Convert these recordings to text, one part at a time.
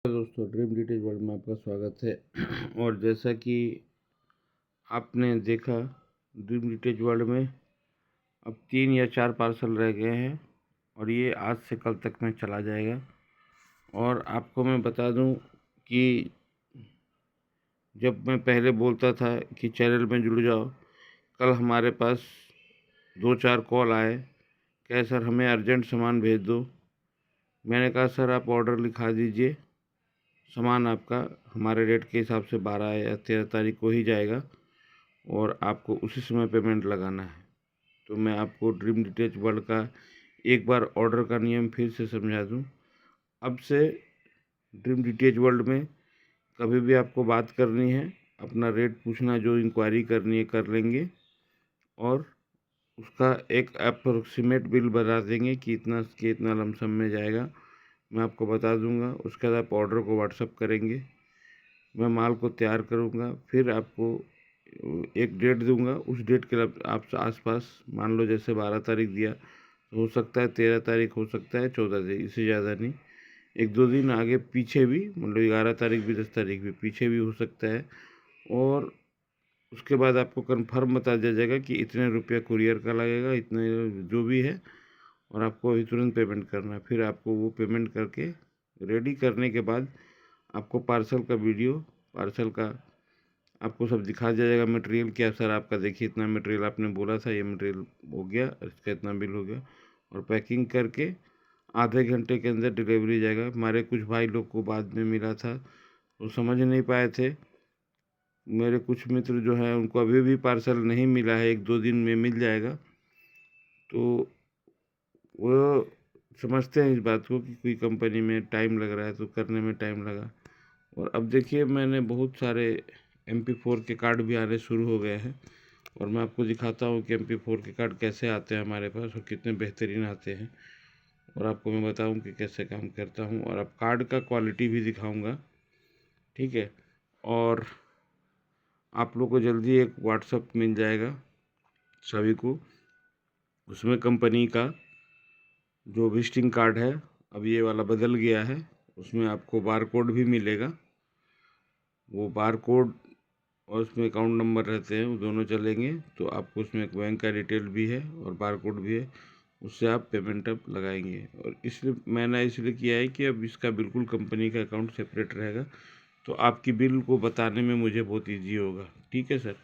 दोस्तों, dream details world में आपका स्वागत है। और जैसा कि आपने देखा, ड्रीम डिटेल्स वर्ल्ड में अब 3 या 4 पार्सल रह गए हैं और ये आज से कल तक में चला जाएगा। और आपको मैं बता दूं कि जब मैं पहले बोलता था कि चैनल में जुड़ जाओ, कल हमारे पास 2-4 कॉल आए, कहे सर हमें अर्जेंट सामान भेज दो। मैंने कहा सर आप ऑर्डर लिखा दीजिए, सामान आपका हमारे रेट के हिसाब से 12 या 13 तारीख को ही जाएगा और आपको उसी समय पेमेंट लगाना है। तो मैं आपको ड्रीम डिटेल्स वर्ल्ड का एक बार ऑर्डर का नियम फिर से समझा दूं। अब से ड्रीम डिटेल्स वर्ल्ड में कभी भी आपको बात करनी है, अपना रेट पूछना, जो इंक्वायरी करनी है कर लेंगे और उसका एक अप्रोक्सीमेट बिल बता देंगे कि इतना लमसम में जाएगा, मैं आपको बता दूंगा। उसके बाद आप ऑर्डर को व्हाट्सअप करेंगे, मैं माल को तैयार करूंगा, फिर आपको एक डेट दूंगा। उस डेट के आप आसपास, मान लो जैसे 12 तारीख दिया, तो हो सकता है 13 तारीख, हो सकता है 14 तारीख, इससे ज़्यादा नहीं। 1-2 दिन आगे पीछे भी, मतलब 11 तारीख भी, 10 तारीख भी पीछे भी हो सकता है। और उसके बाद आपको कंफर्म बता दिया जाएगा कि इतने रुपया कुरियर का लगेगा, इतने जो भी है, और आपको अभी तुरंत पेमेंट करना है। फिर आपको वो पेमेंट करके रेडी करने के बाद आपको पार्सल का वीडियो, पार्सल का आपको सब दिखा दिया जाएगा। मटेरियल क्या सर आपका, देखिए इतना मटेरियल आपने बोला था, ये मटेरियल हो गया, इसका इतना बिल हो गया। और पैकिंग करके आधे घंटे के अंदर डिलीवरी जाएगा। हमारे कुछ भाई लोग को बाद में मिला था, वो समझ नहीं पाए थे। मेरे कुछ मित्र जो हैं उनको अभी भी पार्सल नहीं मिला है, 1-2 दिन में मिल जाएगा। तो वो समझते हैं इस बात को कि कोई कंपनी में टाइम लग रहा है, तो करने में टाइम लगा। और अब देखिए, मैंने बहुत सारे MP4 के कार्ड भी आने शुरू हो गए हैं और मैं आपको दिखाता हूँ कि MP4 के कार्ड कैसे आते हैं हमारे पास और कितने बेहतरीन आते हैं, और आपको मैं बताऊँ कि कैसे काम करता हूँ, और अब कार्ड का क्वालिटी भी दिखाऊँगा, ठीक है। और आप लोग को जल्दी एक व्हाट्सअप मिल जाएगा सभी को, उसमें कंपनी का जो विजिटिंग कार्ड है, अब ये वाला बदल गया है, उसमें आपको बार कोड भी मिलेगा। वो बार कोड और उसमें अकाउंट नंबर रहते हैं, वो दोनों चलेंगे, तो आपको उसमें एक बैंक का डिटेल भी है और बार कोड भी है, उससे आप पेमेंट अब लगाएंगे। और इसलिए मैंने इसलिए किया है कि अब इसका बिल्कुल कंपनी का अकाउंट सेपरेट रहेगा, तो आपकी बिल को बताने में मुझे बहुत ईजी होगा, ठीक है सर।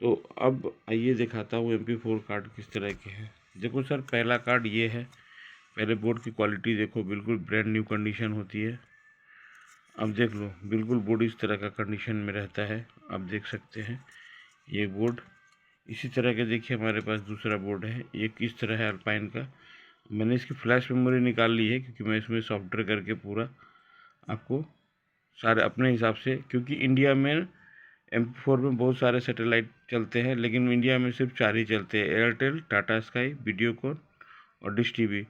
तो अब आइए दिखाता हूँ MP4 कार्ड किस तरह के हैं। देखो सर, पहला कार्ड ये है। पहले बोर्ड की क्वालिटी देखो, बिल्कुल ब्रांड न्यू कंडीशन होती है। अब देख लो, बिल्कुल बोर्ड इस तरह का कंडीशन में रहता है, आप देख सकते हैं। ये बोर्ड इसी तरह के, देखिए हमारे पास दूसरा बोर्ड है, ये किस तरह है अल्पाइन का। मैंने इसकी फ्लैश मेमोरी निकाल ली है, क्योंकि मैं इसमें सॉफ्टवेयर करके पूरा आपको सारे अपने हिसाब से, क्योंकि इंडिया में MP4 में बहुत सारे सैटेलाइट चलते हैं, लेकिन इंडिया में सिर्फ 4 ही चलते हैं: एयरटेल, टाटा स्काई, वीडियोकॉन और डिश टीवी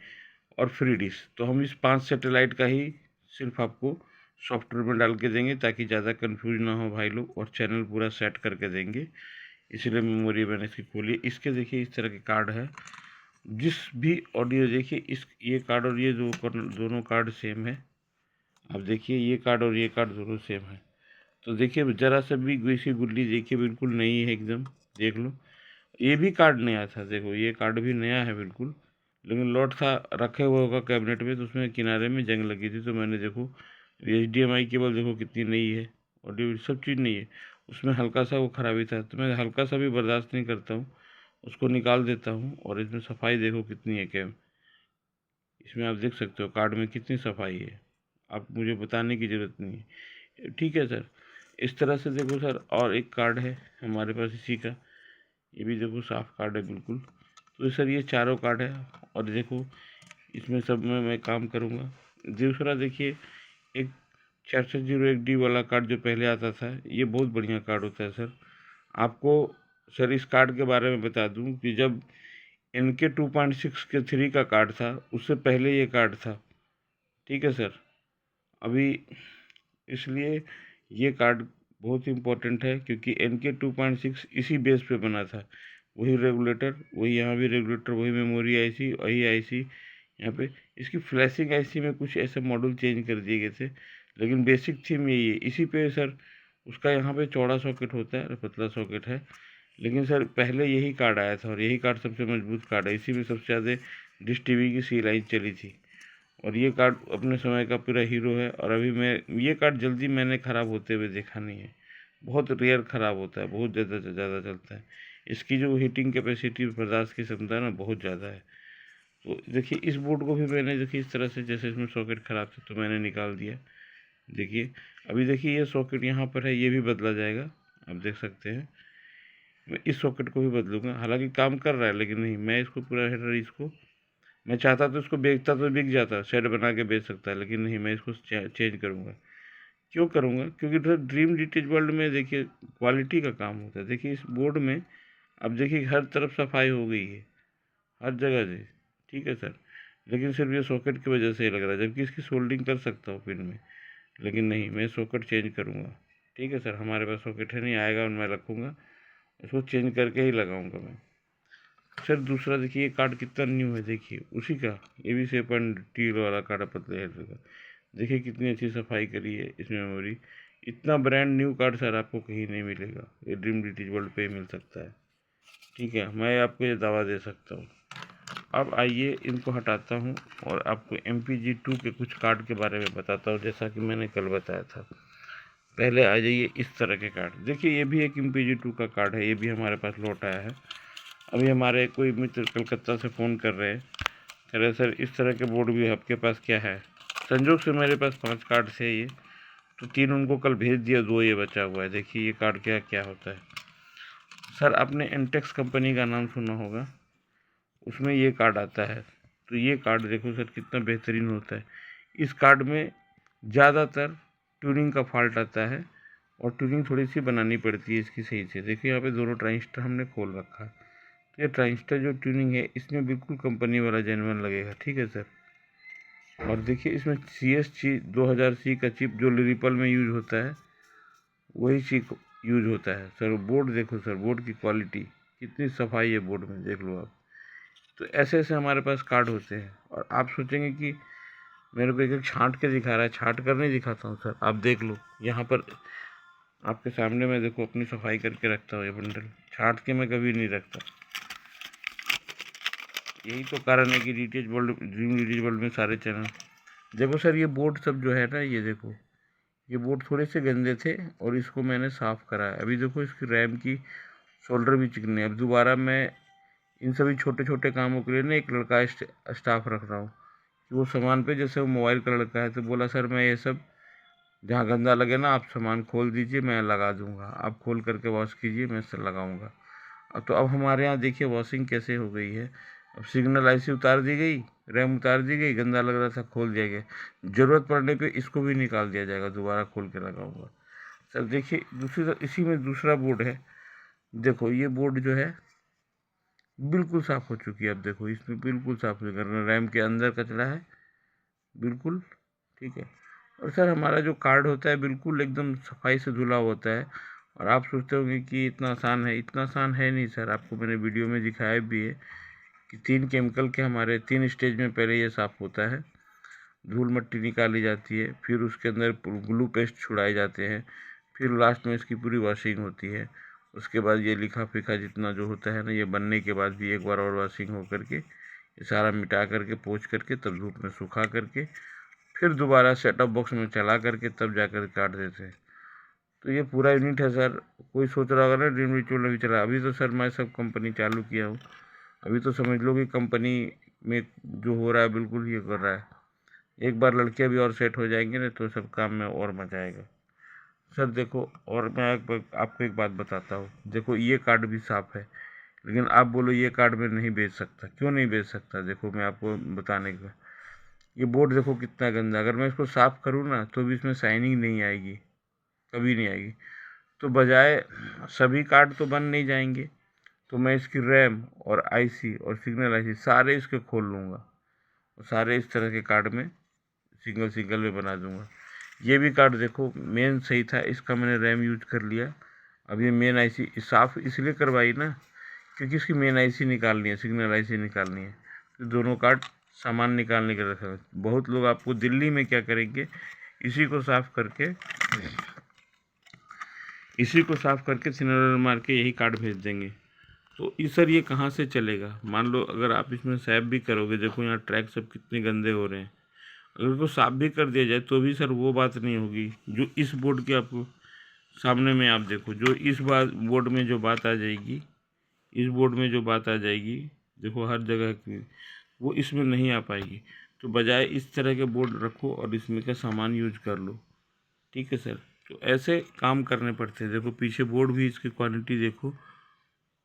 और फ्री डिश। तो हम इस 5 सैटेलाइट का ही सिर्फ आपको सॉफ्टवेयर में डाल के देंगे, ताकि ज़्यादा कंफ्यूज ना हो भाई लोग, और चैनल पूरा सेट करके देंगे। इसलिए मेमोरी मैंने इसकी खोली। इसके देखिए इस तरह के कार्ड है, जिस भी ऑडियो देखिए, इस ये कार्ड और ये दोनों कार्ड सेम है। अब देखिए, ये कार्ड और ये कार्ड दोनों सेम है। तो देखिए ज़रा सा भी गुइसी गुल्ली देखिए बिल्कुल नई है एकदम, देख लो। ये भी कार्ड नया था, देखो ये कार्ड भी नया है बिल्कुल, लेकिन लॉट था रखे हुए होगा कैबिनेट में, तो उसमें किनारे में जंग लगी थी, तो मैंने देखो HDMI केबल देखो कितनी नई है, ऑडियो सब चीज़ नई है। उसमें हल्का सा वो खराबी था, तो मैं हल्का सा भी बर्दाश्त नहीं करता हूँ, उसको निकाल देता हूँ। और इसमें सफाई देखो कितनी है, क्या इसमें आप देख सकते हो कार्ड में कितनी सफाई है, आप मुझे बताने की ज़रूरत नहीं है, ठीक है सर। इस तरह से देखो सर, और एक कार्ड है हमारे पास इसी का, ये भी देखो साफ कार्ड है बिल्कुल। तो सर ये चारों कार्ड है, और देखो इसमें सब में मैं काम करूँगा। दूसरा देखिए, एक 4601D वाला कार्ड जो पहले आता था, ये बहुत बढ़िया कार्ड होता है सर। आपको सर इस कार्ड के बारे में बता दूं कि जब NK 2.6 के 3 का कार्ड था, उससे पहले ये कार्ड था, ठीक है सर। अभी इसलिए ये कार्ड बहुत इम्पोर्टेंट है, क्योंकि NK 2.6 इसी बेस पे बना था। वही रेगुलेटर, वही यहाँ भी रेगुलेटर, वही मेमोरी IC, वही IC यहाँ पे। इसकी फ्लैशिंग IC में कुछ ऐसे मॉडल चेंज कर दिए गए थे, लेकिन बेसिक थीम यही है। इसी पे सर उसका यहाँ पे चौड़ा सॉकेट होता है और पतला सॉकेट है, लेकिन सर पहले यही कार्ड आया था और यही कार्ड सबसे मजबूत कार्ड है। इसी में सबसे ज़्यादा डिश टीवी की सी लाइन चली थी और ये कार्ड अपने समय का पूरा हीरो है। और अभी मैं ये कार्ड जल्दी मैंने ख़राब होते हुए देखा नहीं है, बहुत रेयर ख़राब होता है, बहुत ज़्यादा से ज़्यादा चलता है। इसकी जो हीटिंग कैपेसिटी बर्दाश्त की क्षमता है ना, बहुत ज़्यादा है। तो देखिए इस बोर्ड को भी मैंने देखिए इस तरह से, जैसे इसमें सॉकेट ख़राब था तो मैंने निकाल दिया। देखिए अभी देखिए ये सॉकेट यहाँ पर है, ये भी बदला जाएगा, आप देख सकते हैं। मैं इस सॉकेट को भी बदलूँगा, हालांकि काम कर रहा है, लेकिन नहीं, मैं इसको पूरा हेडर इसको, मैं चाहता तो इसको बेचता तो बिक जाता, शेड बना के बेच सकता है, लेकिन नहीं, मैं इसको चेंज करूँगा। क्यों करूँगा? क्योंकि ड्रीम डीटीएच वर्ल्ड में देखिए क्वालिटी का काम होता है। देखिए इस बोर्ड में अब देखिए हर तरफ सफाई हो गई है, हर जगह से, ठीक है सर। लेकिन सिर्फ ये सॉकेट की वजह से ही लग रहा है, जबकि इसकी सोल्डिंग कर सकता हूँ पिन में, लेकिन नहीं, मैं सॉकेट चेंज करूँगा। ठीक है सर, हमारे पास सॉकेट है नहीं, आएगा और मैं रखूँगा, इसको चेंज करके ही लगाऊँगा मैं। सर दूसरा देखिए ये कार्ड कितना न्यू है, देखिए उसी का, ये भी सेप एंड टील वाला कार्ड है, पतले हेडर का। देखिए कितनी अच्छी सफाई करी है इसमें मेमोरी। इतना ब्रांड न्यू कार्ड सर आपको कहीं नहीं मिलेगा, ये ड्रीम डीटीएच वर्ल्ड पे ही मिल सकता है। ठीक है, मैं आपको ये दावा दे सकता हूँ। अब आइए इनको हटाता हूँ और आपको MPG-2 के कुछ कार्ड के बारे में बताता हूँ, जैसा कि मैंने कल बताया था। पहले आ जाइए इस तरह के कार्ड, देखिए ये भी एक MPG-2 का कार्ड है, ये भी हमारे पास लौट आया है। अभी हमारे कोई मित्र कलकत्ता से फ़ोन कर रहे हैं, कह रहे सर इस तरह के बोर्ड भी आपके पास क्या है। संजोग से मेरे पास 5 कार्ड थे ये, तो 3 उनको कल भेज दिया, 2 ये बचा हुआ है। देखिए ये कार्ड क्या क्या होता है। सर आपने एंटेक्स कंपनी का नाम सुना होगा, उसमें ये कार्ड आता है। तो ये कार्ड देखो सर कितना बेहतरीन होता है। इस कार्ड में ज़्यादातर ट्यूनिंग का फॉल्ट आता है और ट्यूनिंग थोड़ी सी बनानी पड़ती है इसकी सही से। देखिए यहाँ पे दोनों ट्रांजिस्टर हमने खोल रखा है, तो ये ट्रांजिस्टर जो ट्यूनिंग है इसमें बिल्कुल कंपनी वाला जेन्युइन लगेगा। ठीक है सर। और देखिए इसमें CSC 2000C का चिप जो रिपल में यूज होता है, वही चिप यूज होता है सर। बोर्ड देखो सर, बोर्ड की क्वालिटी कितनी सफाई है बोर्ड में, देख लो आप। तो ऐसे ऐसे हमारे पास कार्ड होते हैं। और आप सोचेंगे कि मेरे को एक एक छांट के दिखा रहा है, छांट कर नहीं दिखाता हूँ सर, आप देख लो यहाँ पर आपके सामने। मैं देखो अपनी सफाई करके रखता हूँ, ये बंडल छांट के मैं कभी नहीं रखता। यही तो कारण है कि DTH world, dream DTH world में सारे चैनल। देखो सर ये बोर्ड सब जो है ना, ये देखो ये बोर्ड थोड़े से गंदे थे और इसको मैंने साफ़ करा है। अभी देखो इसकी रैम की शोल्डर भी चिकनी है। अब दोबारा मैं इन सभी छोटे छोटे कामों के लिए ना एक लड़का स्टाफ रख रहा हूँ कि वो सामान पे, जैसे वो मोबाइल का लड़का है, तो बोला सर मैं ये सब जहाँ गंदा लगे ना आप सामान खोल दीजिए, मैं लगा दूंगा, आप खोल करके वॉश कीजिए, मैं से लगाऊंगा। अब तो अब हमारे यहाँ देखिए वॉशिंग कैसे हो गई है। अब सिग्नल IC उतार दी गई, रैम उतार दी गई, गंदा लग रहा था खोल दिया गया, ज़रूरत पड़ने पे इसको भी निकाल दिया जाएगा, दोबारा खोल के लगाऊंगा। सर देखिए दूसरी तरफ इसी में दूसरा बोर्ड है, देखो ये बोर्ड जो है बिल्कुल साफ़ हो चुकी है। अब देखो इसमें बिल्कुल साफ़ हो गया, रैम के अंदर कचरा है बिल्कुल। ठीक है। और सर हमारा जो कार्ड होता है बिल्कुल एकदम सफाई से धुला होता है। और आप सोचते होंगे कि इतना आसान है, इतना आसान है नहीं सर, आपको मैंने वीडियो में दिखाया भी है कि 3 केमिकल के हमारे 3 स्टेज में पहले ये साफ़ होता है। धूल मट्टी निकाली जाती है, फिर उसके अंदर ग्लू पेस्ट छुड़ाए जाते हैं, फिर लास्ट में इसकी पूरी वॉशिंग होती है। उसके बाद ये लिखा फिखा जितना जो होता है ना, ये बनने के बाद भी एक बार और वॉशिंग हो करके ये सारा मिटा करके पोंछ करके तब धूप में सुखा करके फिर दोबारा सेटअप बॉक्स में चला करके तब जाकर काट देते हैं। तो ये पूरा यूनिट है सर। कोई सोच रहा होगा ना ड्रीम रिचुअल अभी चला, अभी तो सर मैं सब कंपनी चालू किया हूँ। अभी तो समझ लो कि कंपनी में जो हो रहा है बिल्कुल ये कर रहा है। एक बार लड़के भी और सेट हो जाएंगे ना तो सब काम में और मजा आएगा सर। देखो और मैं आपको एक बात बताता हूँ, देखो ये कार्ड भी साफ है, लेकिन आप बोलो ये कार्ड मैं नहीं बेच सकता, क्यों नहीं बेच सकता? देखो मैं आपको बताने का, ये बोर्ड देखो कितना गंदा, अगर मैं इसको साफ़ करूँ ना तो भी इसमें शाइनिंग नहीं आएगी, कभी नहीं आएगी। तो बजाय सभी कार्ड तो बन नहीं जाएंगे, तो मैं इसकी रैम और IC और सिग्नल IC सारे इसके खोल लूँगा और सारे इस तरह के कार्ड में सिंगल सिंगल में बना दूंगा। ये भी कार्ड देखो मेन सही था, इसका मैंने रैम यूज कर लिया। अब ये मेन IC साफ़ इसलिए करवाई ना क्योंकि इसकी मेन IC निकालनी है, सिग्नल IC निकालनी है, तो दोनों कार्ड सामान निकालने के रखा है। बहुत लोग आपको दिल्ली में क्या करेंगे, इसी को साफ करके थिनर मार के यही कार्ड भेज देंगे। तो सर ये कहाँ से चलेगा? मान लो अगर आप इसमें सेव भी करोगे, देखो यहाँ ट्रैक सब कितने गंदे हो रहे हैं, अगर उसको साफ भी कर दिया जाए तो भी सर वो बात नहीं होगी जो इस बोर्ड की आपको सामने में आप देखो, जो इस बोर्ड में जो बात आ जाएगी, इस बोर्ड में जो बात आ जाएगी, देखो हर जगह की, वो इसमें नहीं आ पाएगी। तो बजाय इस तरह के बोर्ड रखो और इसमें का सामान यूज कर लो, ठीक है सर। तो ऐसे काम करने पड़ते हैं। देखो पीछे बोर्ड भी, इसकी क्वालिटी देखो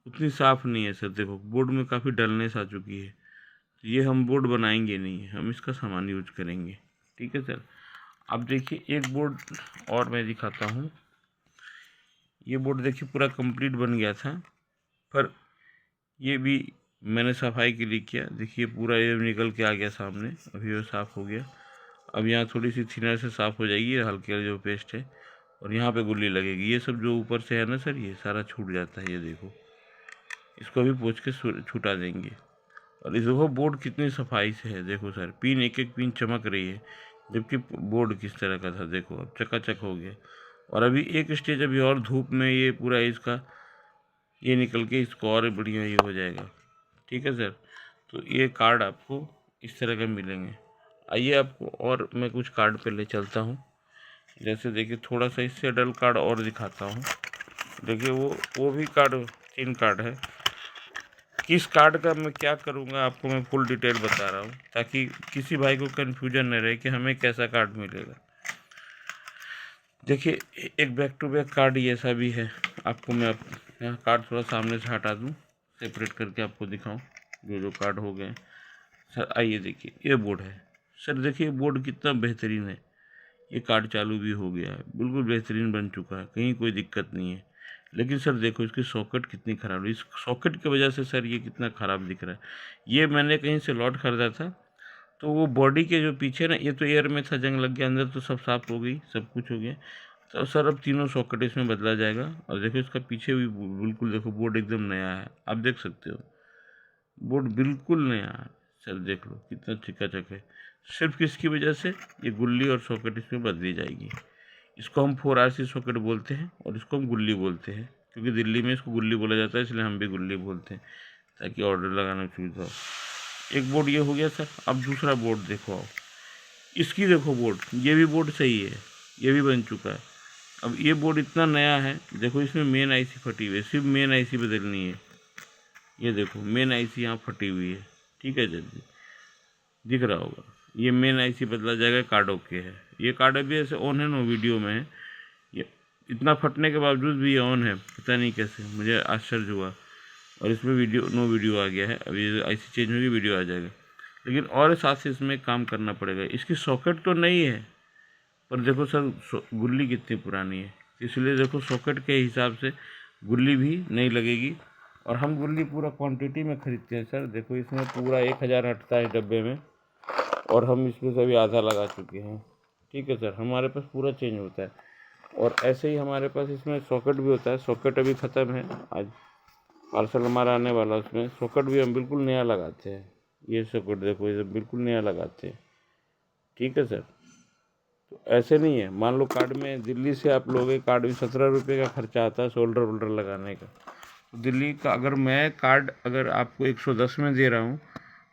उतनी साफ़ नहीं है सर, देखो बोर्ड में काफ़ी डलनेस आ चुकी है। तो ये हम बोर्ड बनाएंगे नहीं, हम इसका सामान यूज करेंगे, ठीक है सर। अब देखिए एक बोर्ड और मैं दिखाता हूँ। ये बोर्ड देखिए पूरा कंप्लीट बन गया था, पर ये भी मैंने सफाई के लिए किया। देखिए पूरा ये निकल के आ गया सामने, अभी वो साफ़ हो गया। अब यहाँ थोड़ी सी थिनर से साफ़ हो जाएगी, हल्के जो पेस्ट है, और यहाँ पे गुल्ली लगेगी। ये सब जो ऊपर से है ना सर, ये सारा छूट जाता है। ये देखो इसको भी पोंछ के छुटा देंगे। और इस देखो बोर्ड कितनी सफाई से है, देखो सर पिन एक एक पिन चमक रही है, जबकि बोर्ड किस तरह का था देखो अब चकाचक हो गया। और अभी एक स्टेज अभी और धूप में ये पूरा इसका ये निकल के इसको और बढ़िया ये हो जाएगा, ठीक है सर। तो ये कार्ड आपको इस तरह के मिलेंगे। आइए आपको और मैं कुछ कार्ड पे ले चलता हूँ। जैसे देखिए थोड़ा सा इससे डल कार्ड और दिखाता हूँ। देखिए वो भी कार्ड 3 कार्ड है। किस कार्ड का मैं क्या करूँगा आपको मैं फुल डिटेल बता रहा हूँ, ताकि किसी भाई को कन्फ्यूजन न रहे कि हमें कैसा कार्ड मिलेगा। देखिए एक बैक टू बैक कार्ड ये ऐसा भी है। आपको मैं यहाँ कार्ड थोड़ा सामने से हटा दूँ, सेपरेट करके आपको दिखाऊँ जो कार्ड हो गए। सर आइए देखिए ये बोर्ड है। सर देखिए बोर्ड कितना बेहतरीन है। ये कार्ड चालू भी हो गया है, बिल्कुल बेहतरीन बन चुका है, कहीं कोई दिक्कत नहीं है। लेकिन सर देखो इसकी सॉकेट कितनी ख़राब है। इस सॉकेट की वजह से सर ये कितना ख़राब दिख रहा है। ये मैंने कहीं से लॉट खरीदा था, तो वो बॉडी के जो पीछे ना, ये तो एयर में था, जंग लग गया, अंदर तो सब साफ़ हो गई, सब कुछ हो गया। तो सर अब तीनों सॉकेट इसमें बदला जाएगा। और देखो इसका पीछे भी बिल्कुल देखो बोर्ड एकदम नया है, आप देख सकते हो बोर्ड बिल्कुल नया है सर। देख लो कितना चकाचक है। सिर्फ किसकी वजह से? ये गुल्ली और सॉकेट इसमें बदली जाएगी। इसको हम 4RC सॉकेट बोलते हैं और इसको हम गुल्ली बोलते हैं, क्योंकि दिल्ली में इसको गुल्ली बोला जाता है, इसलिए हम भी गुल्ली बोलते हैं, ताकि ऑर्डर लगाना सुविधा हो। एक बोर्ड ये हो गया सर। अब दूसरा बोर्ड देखो आओ, इसकी देखो बोर्ड, ये भी बोर्ड सही है, ये भी बन चुका है। अब ये बोर्ड इतना नया है, देखो इसमें मेन IC फटी हुई है, सिर्फ मेन IC बदलनी है। ये देखो मेन IC यहाँ फटी हुई है, ठीक है जल्दी दिख रहा होगा। ये मेन IC बदला जाएगा, कार्ड ओके है। ये कार्ड अभी ऐसे ऑन है, नो वीडियो में है। ये इतना फटने के बावजूद भी ये ऑन है, पता नहीं कैसे, मुझे आश्चर्य हुआ। और इसमें नो वीडियो आ गया है। अभी IC चेंज होगी वीडियो आ जाएगा। लेकिन और साथ से इसमें काम करना पड़ेगा। इसकी सॉकेट तो नई है, पर देखो सर गुल्ली कितनी पुरानी है, इसलिए देखो सॉकेट के हिसाब से गुल्ली भी नहीं लगेगी। और हम गुल्ली पूरा क्वांटिटी में ख़रीदते हैं सर। देखो इसमें पूरा 1000 हटता है डब्बे में, और हम इसमें से अभी आधा लगा चुके हैं, ठीक है सर। हमारे पास पूरा चेंज होता है। और ऐसे ही हमारे पास इसमें सॉकेट भी होता है। सॉकेट अभी ख़त्म है, आज पार्सल हमारा आने वाला, उसमें सॉकेट भी हम बिल्कुल नया लगाते हैं। ये सॉकेट देखो, ये बिल्कुल नया लगाते हैं, ठीक है सर। तो ऐसे नहीं है, मान लो कार्ड में दिल्ली से आप लोगे, कार्ड भी 17 रुपये का खर्चा आता है शोल्डर वोल्डर लगाने का। तो दिल्ली का अगर मैं कार्ड अगर आपको 110 में दे रहा हूँ,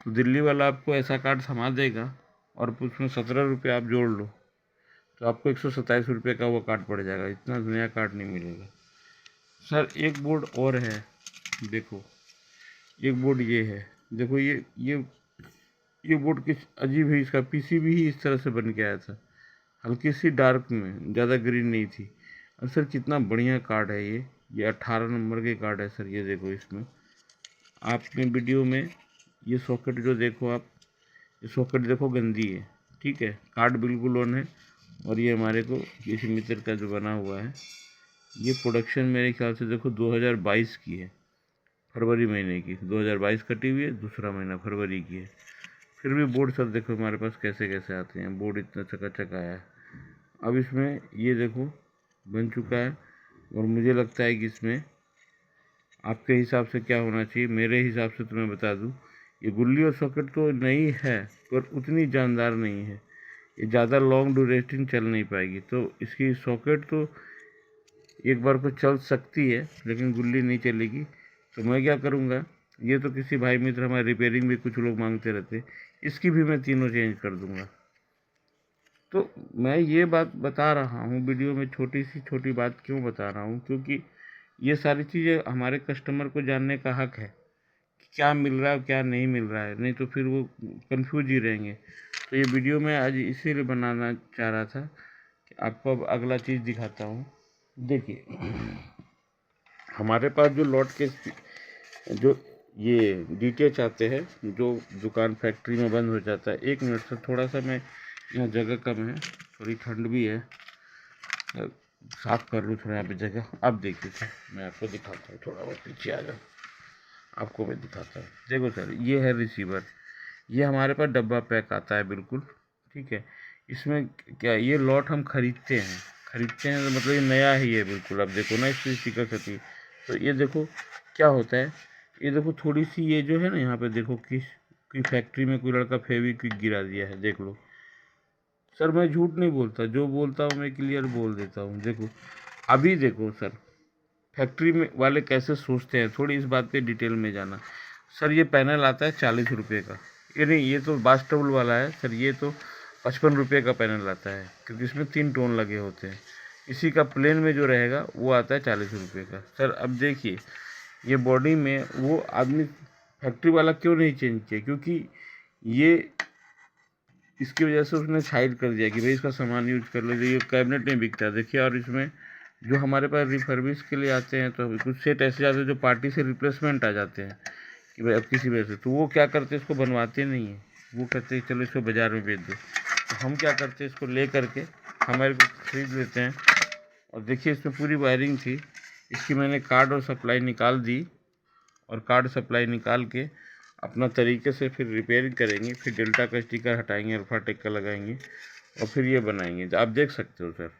तो दिल्ली वाला आपको ऐसा कार्ड थमा देगा, और उसमें 17 रुपये आप जोड़ लो, तो आपको 127 रुपये का वो कार्ड पड़ जाएगा। इतना नया कार्ड नहीं मिलेगा सर। एक बोर्ड और है, देखो एक बोर्ड ये है, देखो ये बोर्ड किस अजीब है। इसका PCB ही इस तरह से बन के आया था, हल्की सी डार्क में, ज़्यादा ग्रीन नहीं थी। और सर कितना बढ़िया कार्ड है ये 18 नंबर के कार्ड है सर। ये देखो इसमें आपने वीडियो में ये सॉकेट जो देखो आप, ये सॉकेट देखो गंदी है, ठीक है। कार्ड बिल्कुल ऑन है। और ये हमारे को किसी मित्र का जो बना हुआ है, ये प्रोडक्शन मेरे ख्याल से देखो 2022 की है, फरवरी महीने की। 2022 कटी हुई है, दूसरा महीना फरवरी की है। फिर भी बोर्ड सर देखो हमारे पास कैसे कैसे आते हैं, बोर्ड इतना चकाचक आया है। अब इसमें ये देखो बन चुका है। और मुझे लगता है कि इसमें आपके हिसाब से क्या होना चाहिए, मेरे हिसाब से तो मैं बता दूं, ये गुल्ली और सॉकेट तो नई है, पर उतनी जानदार नहीं है। ये ज़्यादा लॉन्ग ड्यूरेटिंग चल नहीं पाएगी। तो इसकी सॉकेट तो एक बार को चल सकती है लेकिन गुल्ली नहीं चलेगी। तो मैं क्या करूँगा, ये तो किसी भाई मित्र हमारे रिपेयरिंग भी कुछ लोग मांगते रहते, इसकी भी मैं तीनों चेंज कर दूँगा। तो मैं ये बात बता रहा हूँ वीडियो में, छोटी सी छोटी बात क्यों बता रहा हूँ, क्योंकि ये सारी चीज़ें हमारे कस्टमर को जानने का हक है कि क्या मिल रहा है क्या नहीं मिल रहा है, नहीं तो फिर वो कंफ्यूज ही रहेंगे। तो ये वीडियो मैं आज इसीलिए बनाना चाह रहा था कि आपको अब अगला चीज़ दिखाता हूँ। देखिए हमारे पास जो लॉट के जो ये डीटीएच आते हैं, जो दुकान फैक्ट्री में बंद हो जाता है। 1 मिनट से थोड़ा सा मैं, यहाँ जगह कम है, थोड़ी ठंड भी है, साफ कर लूँ थोड़ा यहाँ पे जगह। अब देखिए सर मैं आपको दिखाता हूँ, थोड़ा बहुत पीछे आ जाओ, आपको मैं दिखाता हूँ। देखो सर ये है रिसीवर, ये हमारे पास डब्बा पैक आता है बिल्कुल, ठीक है। इसमें क्या, ये लॉट हम खरीदते हैं तो मतलब ये नया ही है बिल्कुल। अब देखो ना इसकी स्टिकर सटी, तो ये देखो क्या होता है, ये देखो थोड़ी सी ये जो है ना, यहाँ पे देखो कि फैक्ट्री में कोई लड़का फेविक्विक गिरा दिया है, देख लो। सर मैं झूठ नहीं बोलता, जो बोलता हूँ मैं क्लियर बोल देता हूँ। देखो अभी देखो सर, फैक्ट्री में वाले कैसे सोचते हैं, थोड़ी इस बात पे डिटेल में जाना। सर ये पैनल आता है 40 रुपये का, ये नहीं, ये तो बास्टबल वाला है सर, ये तो 55 रुपये का पैनल आता है, क्योंकि इसमें 3 टोन लगे होते हैं। इसी का प्लेन में जो रहेगा वो आता है 40 रुपये का। सर अब देखिए ये बॉडी में वो आदमी फैक्ट्री वाला क्यों नहीं चेंज किया, क्योंकि ये इसकी वजह से उसने साइड कर दिया कि भाई इसका सामान यूज कर लो, ये कैबिनेट नहीं बिकता। देखिए और इसमें जो हमारे पास रिफर्बिश के लिए आते हैं, तो कुछ सेट ऐसे जाते हैं जो पार्टी से रिप्लेसमेंट आ जाते हैं कि भाई अब किसी वजह से, तो वो क्या करते हैं, इसको बनवाते नहीं हैं, वो कहते हैं चलो इसको बाज़ार में बेच दो। तो हम क्या करते हैं, इसको ले करके हमारे को खरीद लेते हैं। और देखिए इसमें पूरी वायरिंग थी, इसकी मैंने कार्ड और सप्लाई निकाल दी, और कार्ड सप्लाई निकाल के अपना तरीके से फिर रिपेयरिंग करेंगे, फिर डेल्टा का स्टिकर हटाएंगे, अल्फाटेक का लगाएंगे और फिर ये बनाएंगे। तो आप देख सकते हो सर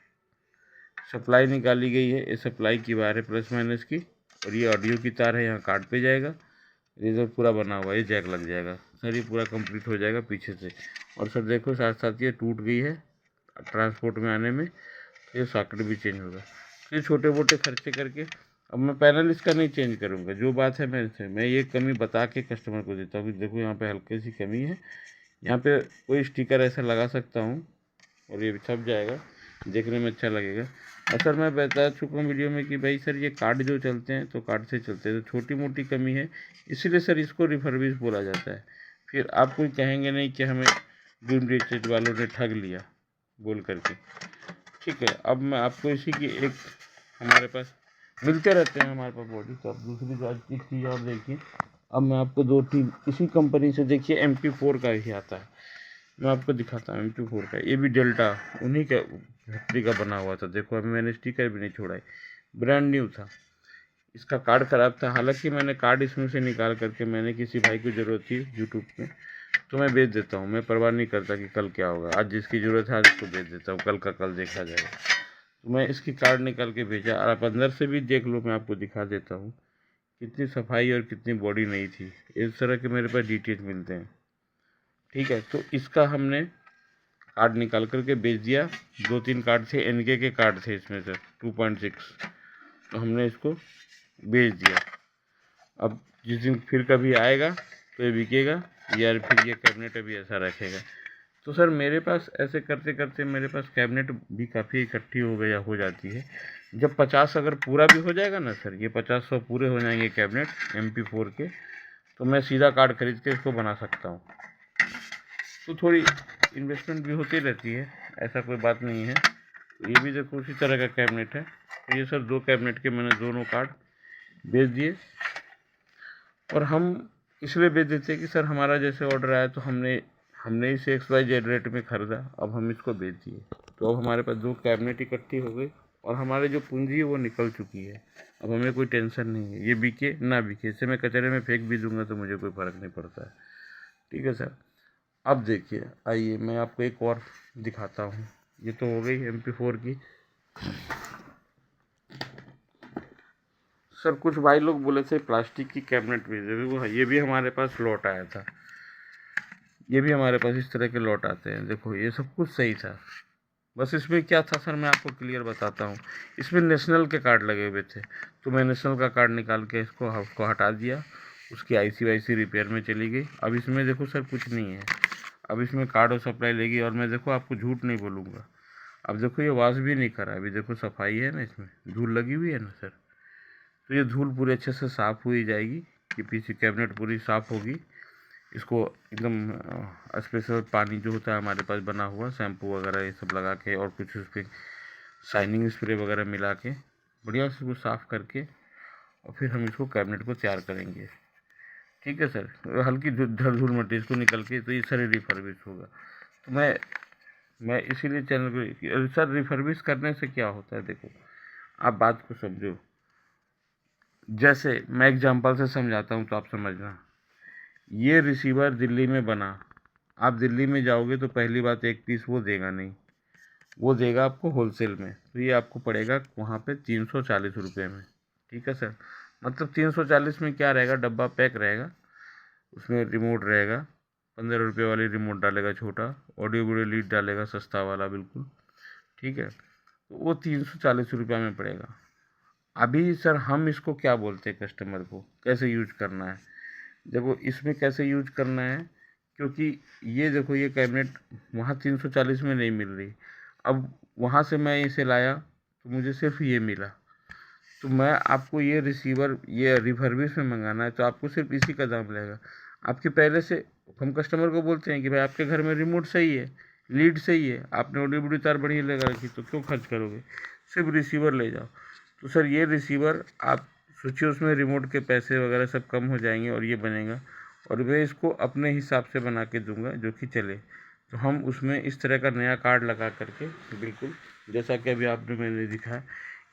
सप्लाई निकाली गई है, ये सप्लाई की वायर है प्लस माइनस की, और ये ऑडियो की तार है, यहाँ कार्ड पे जाएगा, रेजर पूरा बना हुआ है, ये जैक लग जाएगा सर, ये पूरा कंप्लीट हो जाएगा पीछे से। और सर देखो साथ साथ ये टूट गई है ट्रांसपोर्ट में आने में, तो ये सॉकेट भी चेंज होगा। ये छोटे मोटे खर्चे करके अब मैं पैनल इसका नहीं चेंज करूँगा, जो बात है मैं ये कमी बता के कस्टमर को देता हूँ कि देखो यहाँ पे हल्की सी कमी है, यहाँ पे कोई स्टिकर ऐसा लगा सकता हूँ और ये छप जाएगा, देखने में अच्छा लगेगा। और सर मैं बता चुका हूँ वीडियो में कि भाई सर ये कार्ड जो चलते हैं तो कार्ड से चलते हैं, तो छोटी मोटी कमी है, इसीलिए सर इसको रिफर्बिश बोला जाता है। फिर आप कोई कहेंगे नहीं कि हमें ड्रीम रिचेज वालों ने ठग लिया बोल करके, ठीक है। अब मैं आपको इसी की एक, हमारे पास मिलते रहते हैं हमारे पास बॉडी, तो अब दूसरी जो एक चीज़ और देखिए, अब मैं आपको 2-3 इसी कंपनी से, देखिए MP4 का ही आता है, मैं आपको दिखाता हूँ। MP4 का, ये भी डेल्टा उन्हीं का फैक्ट्री का बना हुआ था। देखो अभी मैंने स्टिकर भी नहीं छोड़ा है, ब्रांड न्यू था। इसका कार्ड ख़राब था, हालांकि मैंने कार्ड इसमें से निकाल करके, मैंने किसी भाई को ज़रूरत थी यूट्यूब में, तो मैं बेच देता हूँ, मैं परवाह नहीं करता कि कल क्या होगा, आज जिसकी ज़रूरत है आज उसको बेच देता हूँ, कल का कल देखा जाएगा। तो मैं इसकी कार्ड निकाल के भेजा, और आप अंदर से भी देख लो, मैं आपको दिखा देता हूँ कितनी सफाई और कितनी बॉडी नहीं थी। इस तरह के मेरे पास डिटेल्स मिलते हैं, ठीक है। तो इसका हमने कार्ड निकाल करके बेच दिया। 2-3 कार्ड थे, NK के कार्ड थे इसमें से 2.6, तो हमने इसको बेच दिया। अब जिस दिन फिर कभी आएगा तो ये बिकेगा, या फिर ये कैबिनेट अभी ऐसा रखेगा। तो सर मेरे पास ऐसे करते करते मेरे पास कैबिनेट भी काफ़ी इकट्ठी हो जाती है। जब 50 अगर पूरा भी हो जाएगा ना सर, ये 50-100 पूरे हो जाएंगे कैबिनेट MP4 के, तो मैं सीधा कार्ड खरीद के इसको बना सकता हूँ। तो थोड़ी इन्वेस्टमेंट भी होती रहती है, ऐसा कोई बात नहीं है। तो ये भी देखो उसी तरह का कैबिनेट है। तो ये सर 2 कैबिनेट के मैंने दोनों कार्ड बेच दिए, और हम इसलिए बेच देते हैं कि सर हमारा जैसे ऑर्डर आया तो हमने इसे XYZ रेट में ख़रीदा, अब हम इसको बेच दिए, तो अब हमारे पास 2 कैबिनेट इकट्ठी हो गई, और हमारे जो पूंजी है वो निकल चुकी है। अब हमें कोई टेंशन नहीं है, ये बिके ना बिके, इसे मैं कचरे में फेंक भी दूंगा तो मुझे कोई फ़र्क नहीं पड़ता है, ठीक है सर। अब देखिए, आइए मैं आपको एक और दिखाता हूँ। ये तो हो गई MP4 की। सर कुछ भाई लोग बोले थे प्लास्टिक की कैबिनेट भेजे, वो ये भी हमारे पास लौट आया था। ये भी हमारे पास इस तरह के लॉट आते हैं। देखो ये सब कुछ सही था, बस इसमें क्या था सर, मैं आपको क्लियर बताता हूँ। इसमें नेशनल के कार्ड लगे हुए थे, तो मैं नेशनल का कार्ड निकाल के उसको हटा दिया, उसकी आईसी वाईसी रिपेयर में चली गई। अब इसमें देखो सर कुछ नहीं है, अब इसमें कार्ड और सप्लाई लेगी, और मैं देखो आपको झूठ नहीं बोलूँगा, अब देखो ये वाश भी नहीं करा, अभी देखो सफाई है ना, इसमें धूल लगी हुई है ना सर, तो ये धूल पूरे अच्छे से साफ़ हुई जाएगी, ये पीछे कैबिनेट पूरी साफ़ होगी। इसको एकदम स्पेशल पानी जो होता है हमारे पास बना हुआ, शैम्पू वगैरह ये सब लगा के, और कुछ उस पर शाइनिंग स्प्रे वगैरह मिला के बढ़िया से इसको साफ़ करके, और फिर हम इसको कैबिनेट को तैयार करेंगे। ठीक है सर, हल्की धर धूल मट्टी इसको निकल के, तो ये सर रिफर्बिश होगा। तो मैं इसीलिए चैनल को, सर रिफर्बिश करने से क्या होता है, देखो आप बात को समझो। जैसे मैं एग्जांपल से समझाता हूँ तो आप समझना। ये रिसीवर दिल्ली में बना, आप दिल्ली में जाओगे तो पहली बात एक पीस वो देगा नहीं, वो देगा आपको होलसेल में, तो ये आपको पड़ेगा वहाँ पे 340 रुपये में। ठीक है सर, मतलब 340 में क्या रहेगा, डब्बा पैक रहेगा, उसमें रिमोट रहेगा, 15 रुपये वाली रिमोट डालेगा छोटा, ऑडियो वीडियो लीड डालेगा सस्ता वाला बिल्कुल। ठीक है, तो वो 340 रुपये में पड़ेगा। अभी सर हम इसको क्या बोलते हैं कस्टमर को, कैसे यूज करना है, देखो इसमें कैसे यूज करना है, क्योंकि ये देखो ये कैबिनेट वहाँ 340 में नहीं मिल रही, अब वहाँ से मैं इसे लाया तो मुझे सिर्फ ये मिला, तो मैं आपको ये रिसीवर ये रिफर्बिश में मंगाना है, तो आपको सिर्फ इसी का दाम लगेगा। आपके पहले से हम कस्टमर को बोलते हैं कि भाई आपके घर में रिमोट सही है, लीड सही है, आपने ऑडियो वीडियो तार बढ़िया लगा रखी, तो क्यों खर्च करोगे, सिर्फ रिसीवर ले जाओ। तो सर ये रिसीवर आप सोचिए, उसमें रिमोट के पैसे वगैरह सब कम हो जाएंगे, और ये बनेगा, और मैं इसको अपने हिसाब से बना के दूंगा जो कि चले। तो हम उसमें इस तरह का नया कार्ड लगा करके, बिल्कुल जैसा कि अभी आपने मैंने दिखाया,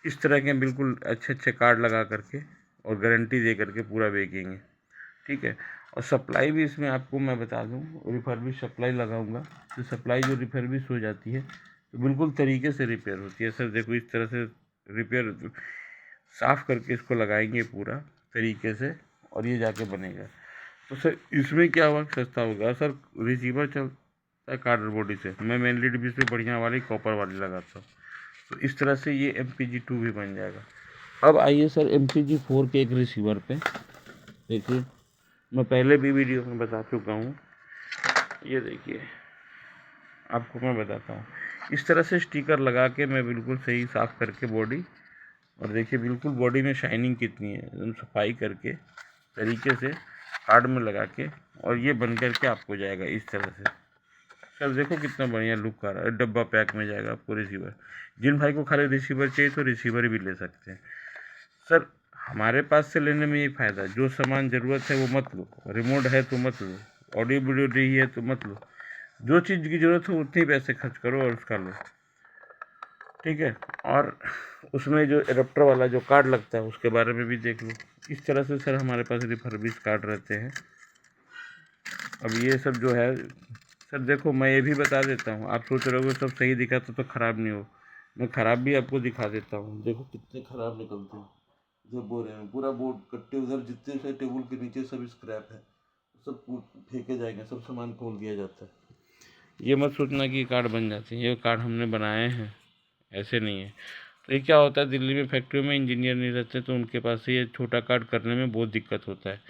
इस तरह के बिल्कुल अच्छे अच्छे कार्ड लगा करके और गारंटी दे करके पूरा बेचेंगे। ठीक है, और सप्लाई भी इसमें आपको मैं बता दूं, रिफर्बिश सप्लाई लगाऊंगा, तो सप्लाई जो रिफर्बिश हो जाती है तो बिल्कुल तरीके से रिपेयर होती है। सर देखो इस तरह से रिपेयर साफ़ करके इसको लगाएंगे पूरा तरीके से, और ये जाके बनेगा। तो सर इसमें क्या हुआ, सस्ता होगा सर, रिसीवर चलता है कार्डर बॉडी से, मैं मेनली डिब्बी से बढ़िया वाली कॉपर वाली लगाता हूँ, तो इस तरह से ये MPG-2 भी बन जाएगा। अब आइए सर MPG-4 के एक रिसीवर पे देखिए, मैं पहले भी वीडियो में बता चुका हूँ, ये देखिए आपको मैं बताता हूँ, इस तरह से स्टिकर लगा के मैं बिल्कुल सही साफ़ करके बॉडी, और देखिए बिल्कुल बॉडी में शाइनिंग कितनी है, एकदम सफाई करके तरीके से कार्ड में लगा के, और ये बन करके आपको जाएगा इस तरह से। सर देखो कितना बढ़िया लुक आ रहा है, डब्बा पैक में जाएगा आपको रिसीवर। जिन भाई को खाली रिसीवर चाहिए तो रिसीवर भी ले सकते हैं। सर हमारे पास से लेने में ये फ़ायदा, जो सामान ज़रूरत है वो मत लो, रिमोट है तो मत लो, ऑडियो वीडियो नहीं है तो मत लो, जो चीज़ की ज़रूरत हो उतने पैसे खर्च करो और उसका लो। ठीक है, और उसमें जो एडाप्टर वाला जो कार्ड लगता है उसके बारे में भी देख लो। इस तरह से सर हमारे पास रिफर्बिश कार्ड रहते हैं। अब ये सब जो है सर, देखो मैं ये भी बता देता हूँ, आप सोच रहे हो सब सही दिखा तो ख़राब नहीं हो, मैं ख़राब भी आपको दिखा देता हूँ। देखो कितने ख़राब निकलते हैं, जो बोरे में पूरा बोर्ड कट्टे, उधर जितने से टेबल के नीचे सब स्क्रैप है, सब फेंके जाएंगे, सब सामान खोल दिया जाता है। ये मत सोचना कि कार्ड बन जाते हैं, ये कार्ड हमने बनाए हैं, ऐसे नहीं है। तो ये क्या होता है, दिल्ली में फैक्ट्रियों में इंजीनियर नहीं रहते, तो उनके पास से ये छोटा कार्ड करने में बहुत दिक्कत होता है।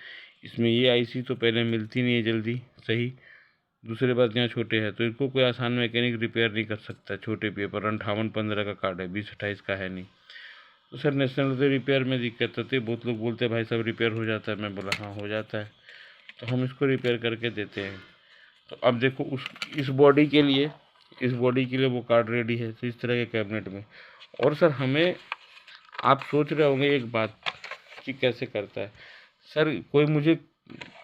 इसमें ये आईसी तो पहले मिलती नहीं है जल्दी सही, दूसरी बात यहाँ छोटे हैं तो इनको कोई आसान मैकेनिक रिपेयर नहीं कर सकता। छोटे पेपर 58-15 का कार्ड है, 20-28 का है नहीं। तो सर नेशनल से रिपेयर में दिक्कत होती है, बहुत लोग बोलते हैं भाई सब रिपेयर हो जाता है, मैं बोला हाँ हो जाता है, तो हम इसको रिपेयर करके देते हैं। तो अब देखो इस बॉडी के लिए, वो कार्ड रेडी है, तो इस तरह के कैबिनेट में। और सर हमें, आप सोच रहे होंगे एक बात कि कैसे करता है सर, कोई मुझे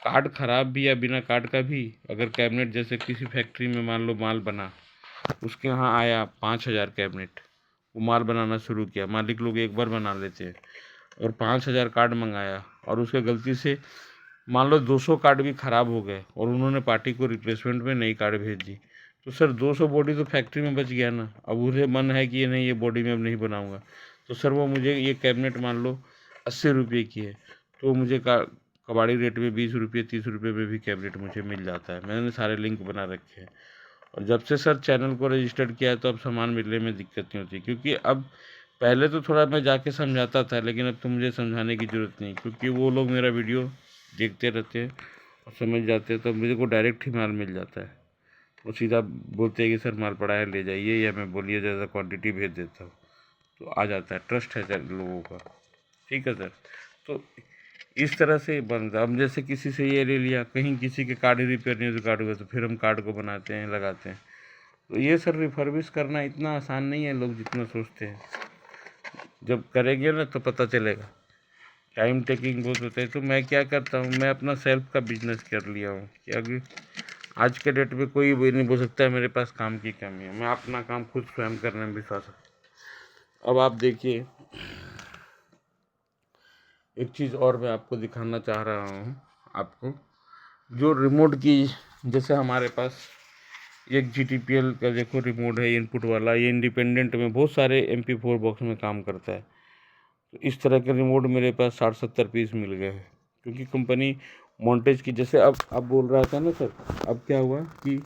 कार्ड ख़राब भी या बिना कार्ड का भी अगर कैबिनेट, जैसे किसी फैक्ट्री में मान लो माल बना, उसके यहाँ आया 5,000 कैबिनेट, वो माल बनाना शुरू किया, मालिक लोग एक बार बना लेते हैं, और 5,000 कार्ड मंगाया, और उसके गलती से मान लो 200 कार्ड भी ख़राब हो गए, और उन्होंने पार्टी को रिप्लेसमेंट में नई कार्ड भेज दी, तो सर 200 बॉडी तो फैक्ट्री में बच गया ना। अब उसे मन है कि ये नहीं, ये बॉडी में अब नहीं बनाऊंगा, तो सर वो मुझे ये कैबिनेट मान लो 80 रुपये की है, तो मुझे कबाड़ी रेट में 20 रुपये 30 रुपये में भी कैबिनेट मुझे मिल जाता है। मैंने सारे लिंक बना रखे हैं। और जब से सर चैनल को रजिस्टर्ड किया है तो अब सामान मिलने में दिक्कत नहीं होती, क्योंकि अब पहले तो थोड़ा मैं जाके समझाता था, लेकिन अब तो मुझे समझाने की ज़रूरत नहीं, क्योंकि वो लोग मेरा वीडियो देखते रहते हैं और समझ जाते हैं। तो मुझे को डायरेक्ट ही माल मिल जाता है। वो सीधा बोलते हैं कि सर माल पड़ा है ले जाइए, या मैं बोलिए ज़्यादा क्वांटिटी भेज देता हूँ तो आ जाता है। ट्रस्ट है सर लोगों का। ठीक है सर। तो इस तरह से बनता। अब जैसे किसी से ये ले लिया, कहीं किसी के कार्ड रिपेयर नहीं, तो कार्ड हुआ तो फिर हम कार्ड को बनाते हैं, लगाते हैं। तो ये सर रिफर्बिश करना इतना आसान नहीं है लोग जितना सोचते हैं। जब करेंगे ना तो पता चलेगा। टाइम टेकिंग बहुत होता है। तो मैं क्या करता हूँ, मैं अपना सेल्फ का बिजनेस कर लिया हूँ, क्योंकि आज के डेट में कोई भी नहीं बोल सकता है मेरे पास काम की कमी है। मैं अपना काम खुद स्वयं करने में विश्वास है। अब आप देखिए, एक चीज़ और मैं आपको दिखाना चाह रहा हूँ आपको, जो रिमोट की, जैसे हमारे पास एक GTPL का देखो रिमोट है, इनपुट वाला। ये इंडिपेंडेंट में बहुत सारे MP4 बॉक्स में काम करता है। तो इस तरह के रिमोट मेरे पास 60-70 पीस मिल गए हैं, क्योंकि कंपनी मोंटेज की, जैसे अब बोल रहा था ना सर, अब क्या हुआ कि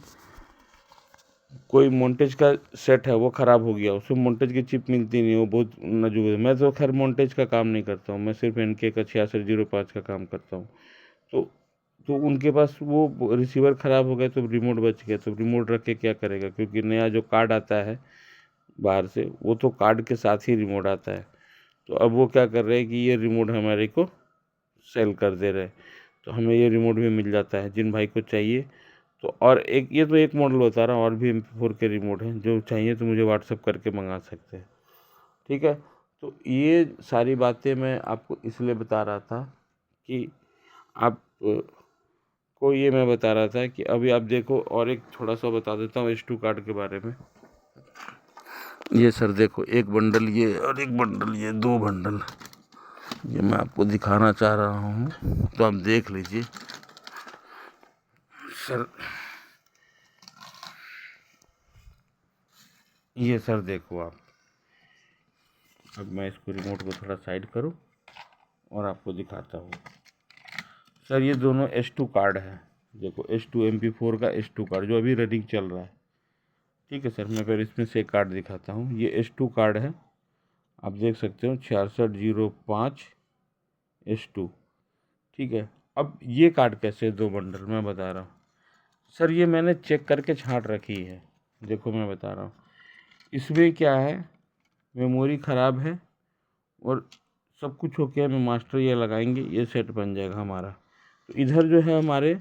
कोई मोंटेज का सेट है वो ख़राब हो गया, उसमें मोंटेज की चिप मिलती नहीं, वो बहुत नाजुक है। मैं तो खैर मोंटेज का काम नहीं करता हूँ, मैं सिर्फ NK का 6605 का काम करता हूँ। तो उनके पास वो रिसीवर ख़राब हो गया तो रिमोट बच गया। तो रिमोट रख के क्या करेगा, क्योंकि नया जो कार्ड आता है बाहर से, वो तो कार्ड के साथ ही रिमोट आता है। तो अब वो क्या कर रहे हैं कि ये रिमोट हमारे को सेल कर दे रहे हैं। तो हमें ये रिमोट भी मिल जाता है जिन भाई को चाहिए। तो और एक ये तो एक मॉडल बता रहा हूँ, और भी MP4 के रिमोट हैं, जो चाहिए तो मुझे व्हाट्सअप करके मंगा सकते हैं। ठीक है। तो ये सारी बातें मैं आपको इसलिए बता रहा था कि आप को ये मैं बता रहा था कि अभी आप देखो, और एक थोड़ा सा बता देता हूँ H2 कार्ड के बारे में। ये सर देखो, एक बंडल ये और एक बंडल ये, 2 बंडल ये मैं आपको दिखाना चाह रहा हूँ, तो आप देख लीजिए सर। ये सर देखो आप, अब मैं इसको रिमोट को थोड़ा साइड करूँ और आपको दिखाता हूँ। सर ये दोनों H2 कार्ड है। देखो H2 MP4 का H2 कार्ड जो अभी रनिंग चल रहा है। ठीक है सर, मैं फिर इसमें से एक कार्ड दिखाता हूँ। ये H2 कार्ड है, आप देख सकते हो 6605 H2। ठीक है। अब ये कार्ड कैसे 2 बंडल, मैं बता रहा हूँ सर। ये मैंने चेक करके छांट रखी है। देखो मैं बता रहा हूँ, इसमें क्या है, मेमोरी ख़राब है और सब कुछ हो गया। मैं मास्टर ये लगाएंगे, ये सेट बन जाएगा हमारा। तो इधर जो है हमारे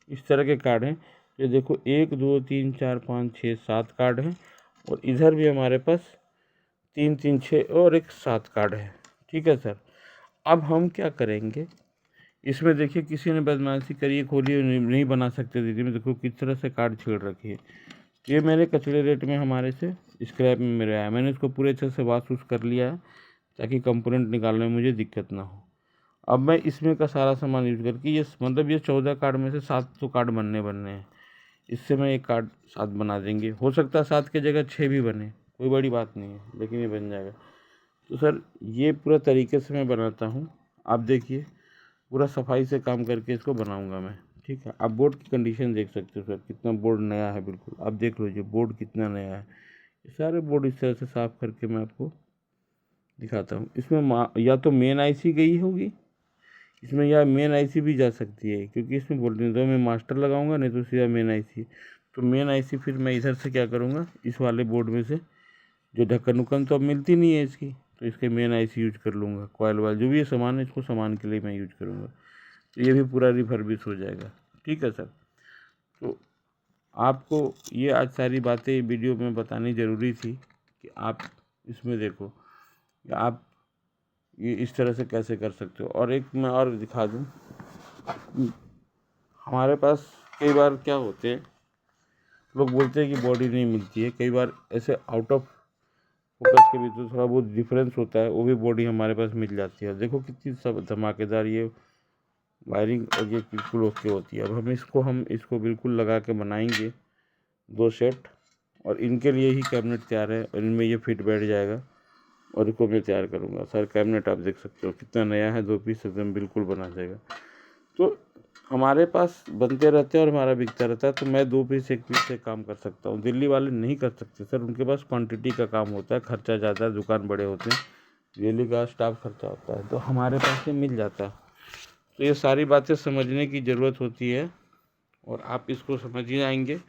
इस तरह के कार्ड हैं। ये देखो 1 2 3 4 5 6 7 कार्ड हैं, और इधर भी हमारे पास 3 3 6 और एक 7 कार्ड है। ठीक है सर। अब हम क्या करेंगे, इसमें देखिए किसी ने बदमाशी करी है, खोली है, नहीं बना सकते दीदी में। देखो किस तरह से कार्ड छेड़ रखी है। ये मेरे कचरे रेट में हमारे से स्क्रैप में मेरे आया। मैंने इसको पूरे अच्छे से वाश वूश कर लिया है, ताकि कंपोनेंट निकालने में मुझे दिक्कत ना हो। अब मैं इसमें का सारा सामान यूज़ करके, ये मतलब ये 14 कार्ड में से 7 तो कार्ड बनने हैं। इससे मैं एक कार्ड 7 बना देंगे। हो सकता है 7 की जगह 6 भी बने, कोई बड़ी बात नहीं है, लेकिन ये बन जाएगा। तो सर ये पूरा तरीके से मैं बनाता हूँ। आप देखिए, पूरा सफाई से काम करके इसको बनाऊंगा मैं। ठीक है। आप बोर्ड की कंडीशन देख सकते हो सर, कितना बोर्ड नया है बिल्कुल। आप देख लीजिए बोर्ड कितना नया है। ये सारे बोर्ड इस तरह से साफ़ करके मैं आपको दिखाता हूँ। इसमें या तो मेन IC गई होगी इसमें, या मेन IC भी जा सकती है, क्योंकि इसमें बोल्ट तो मैं मास्टर लगाऊंगा, नहीं तो सीधा मेन IC। तो मेन IC फिर मैं इधर से क्या करूँगा, इस वाले बोर्ड में से, जो ढक्कन उक्कन तो अब मिलती नहीं है इसकी, तो इसके मेन IC यूज कर लूँगा। कॉयल वाल जो भी ये सामान है, इसको सामान के लिए मैं यूज करूँगा। तो ये भी पूरा रिफर्बिश हो जाएगा। ठीक है सर। तो आपको ये आज सारी बातें वीडियो में बतानी ज़रूरी थी कि आप इसमें देखो कि आप ये इस तरह से कैसे कर सकते हो। और एक मैं और दिखा दूँ, हमारे पास कई बार क्या होते हैं, लोग बोलते हैं कि बॉडी नहीं मिलती है। कई बार ऐसे आउट ऑफ फोकस के भी तो थोड़ा बहुत डिफरेंस होता है, वो भी बॉडी हमारे पास मिल जाती है। देखो कितनी सब धमाकेदार ये वायरिंग और ये बिल्कुल ओके होती है। अब हम इसको बिल्कुल लगा के बनाएंगे 2 सेट, और इनके लिए ही कैबिनेट तैयार है, और इनमें ये फिट बैठ जाएगा, और इसको मैं तैयार करूँगा। सर कैबिनेट आप देख सकते हो कितना नया है, 2 पीस एकदम बिल्कुल बना जाएगा। तो हमारे पास बनते रहते हैं और हमारा बिकता रहता है, तो मैं 2 पीस 1 पीस से काम कर सकता हूँ। दिल्ली वाले नहीं कर सकते सर, उनके पास क्वांटिटी का काम होता है, खर्चा ज़्यादा है, दुकान बड़े होते हैं, दिल्ली का स्टाफ खर्चा होता है, तो हमारे पास ये मिल जाता है। तो ये सारी बातें समझने की ज़रूरत होती है, और आप इसको समझ ही जाएंगे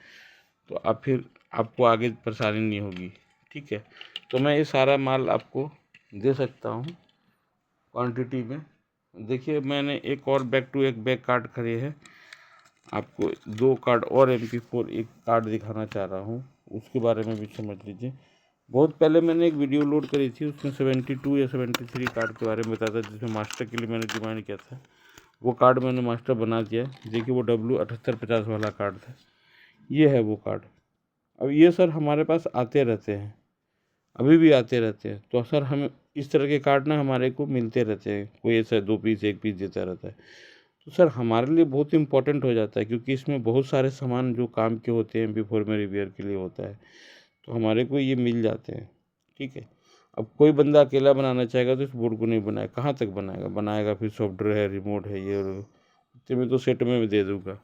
तो आप फिर आपको आगे परेशानी नहीं होगी। ठीक है, तो मैं ये सारा माल आपको दे सकता हूँ क्वांटिटी में। देखिए मैंने एक और बैक टू एक बैक कार्ड खड़े हैं, आपको 2 कार्ड और MP4 एक कार्ड दिखाना चाह रहा हूँ, उसके बारे में भी समझ लीजिए। बहुत पहले मैंने एक वीडियो लोड करी थी, उसमें 72 या 73 कार्ड के बारे में बताया था, जिसमें मास्टर के लिए मैंने डिमांड किया था। वो कार्ड मैंने मास्टर बना दिया। देखिए वो W7850 वाला कार्ड था, ये है वो कार्ड। अब ये सर हमारे पास आते रहते हैं, अभी भी आते रहते हैं, तो सर हम इस तरह के कार्ड ना हमारे को मिलते रहते हैं, कोई ऐसा 2 पीस 1 पीस देता रहता है। तो सर हमारे लिए बहुत इम्पोर्टेंट हो जाता है, क्योंकि इसमें बहुत सारे सामान जो काम के होते हैं MP4 में रिपेयर के लिए होता है, तो हमारे को ये मिल जाते हैं। ठीक है, अब कोई बंदा अकेला बनाना चाहेगा तो इस बोर्ड को नहीं बनाएगा, कहाँ तक बनाएगा फिर सॉफ्टवेयर है, रिमोट है, ये इतने में तो सेट में भी दे दूँगा।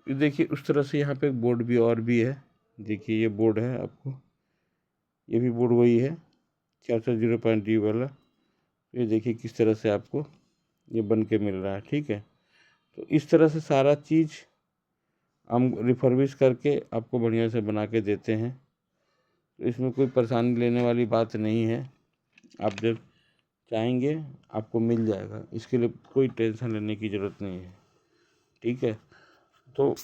ये देखिए उस तरह से यहाँ पे एक बोर्ड भी और भी है। देखिए ये बोर्ड है आपको, ये भी बोर्ड वही है 400.D वाला। ये देखिए किस तरह से आपको ये बन के मिल रहा है। ठीक है, तो इस तरह से सारा चीज़ हम रिफर्बिश करके आपको बढ़िया से बना के देते हैं, तो इसमें कोई परेशानी लेने वाली बात नहीं है। आप जब चाहेंगे आपको मिल जाएगा, इसके लिए कोई टेंशन लेने की ज़रूरत नहीं है। ठीक है, तो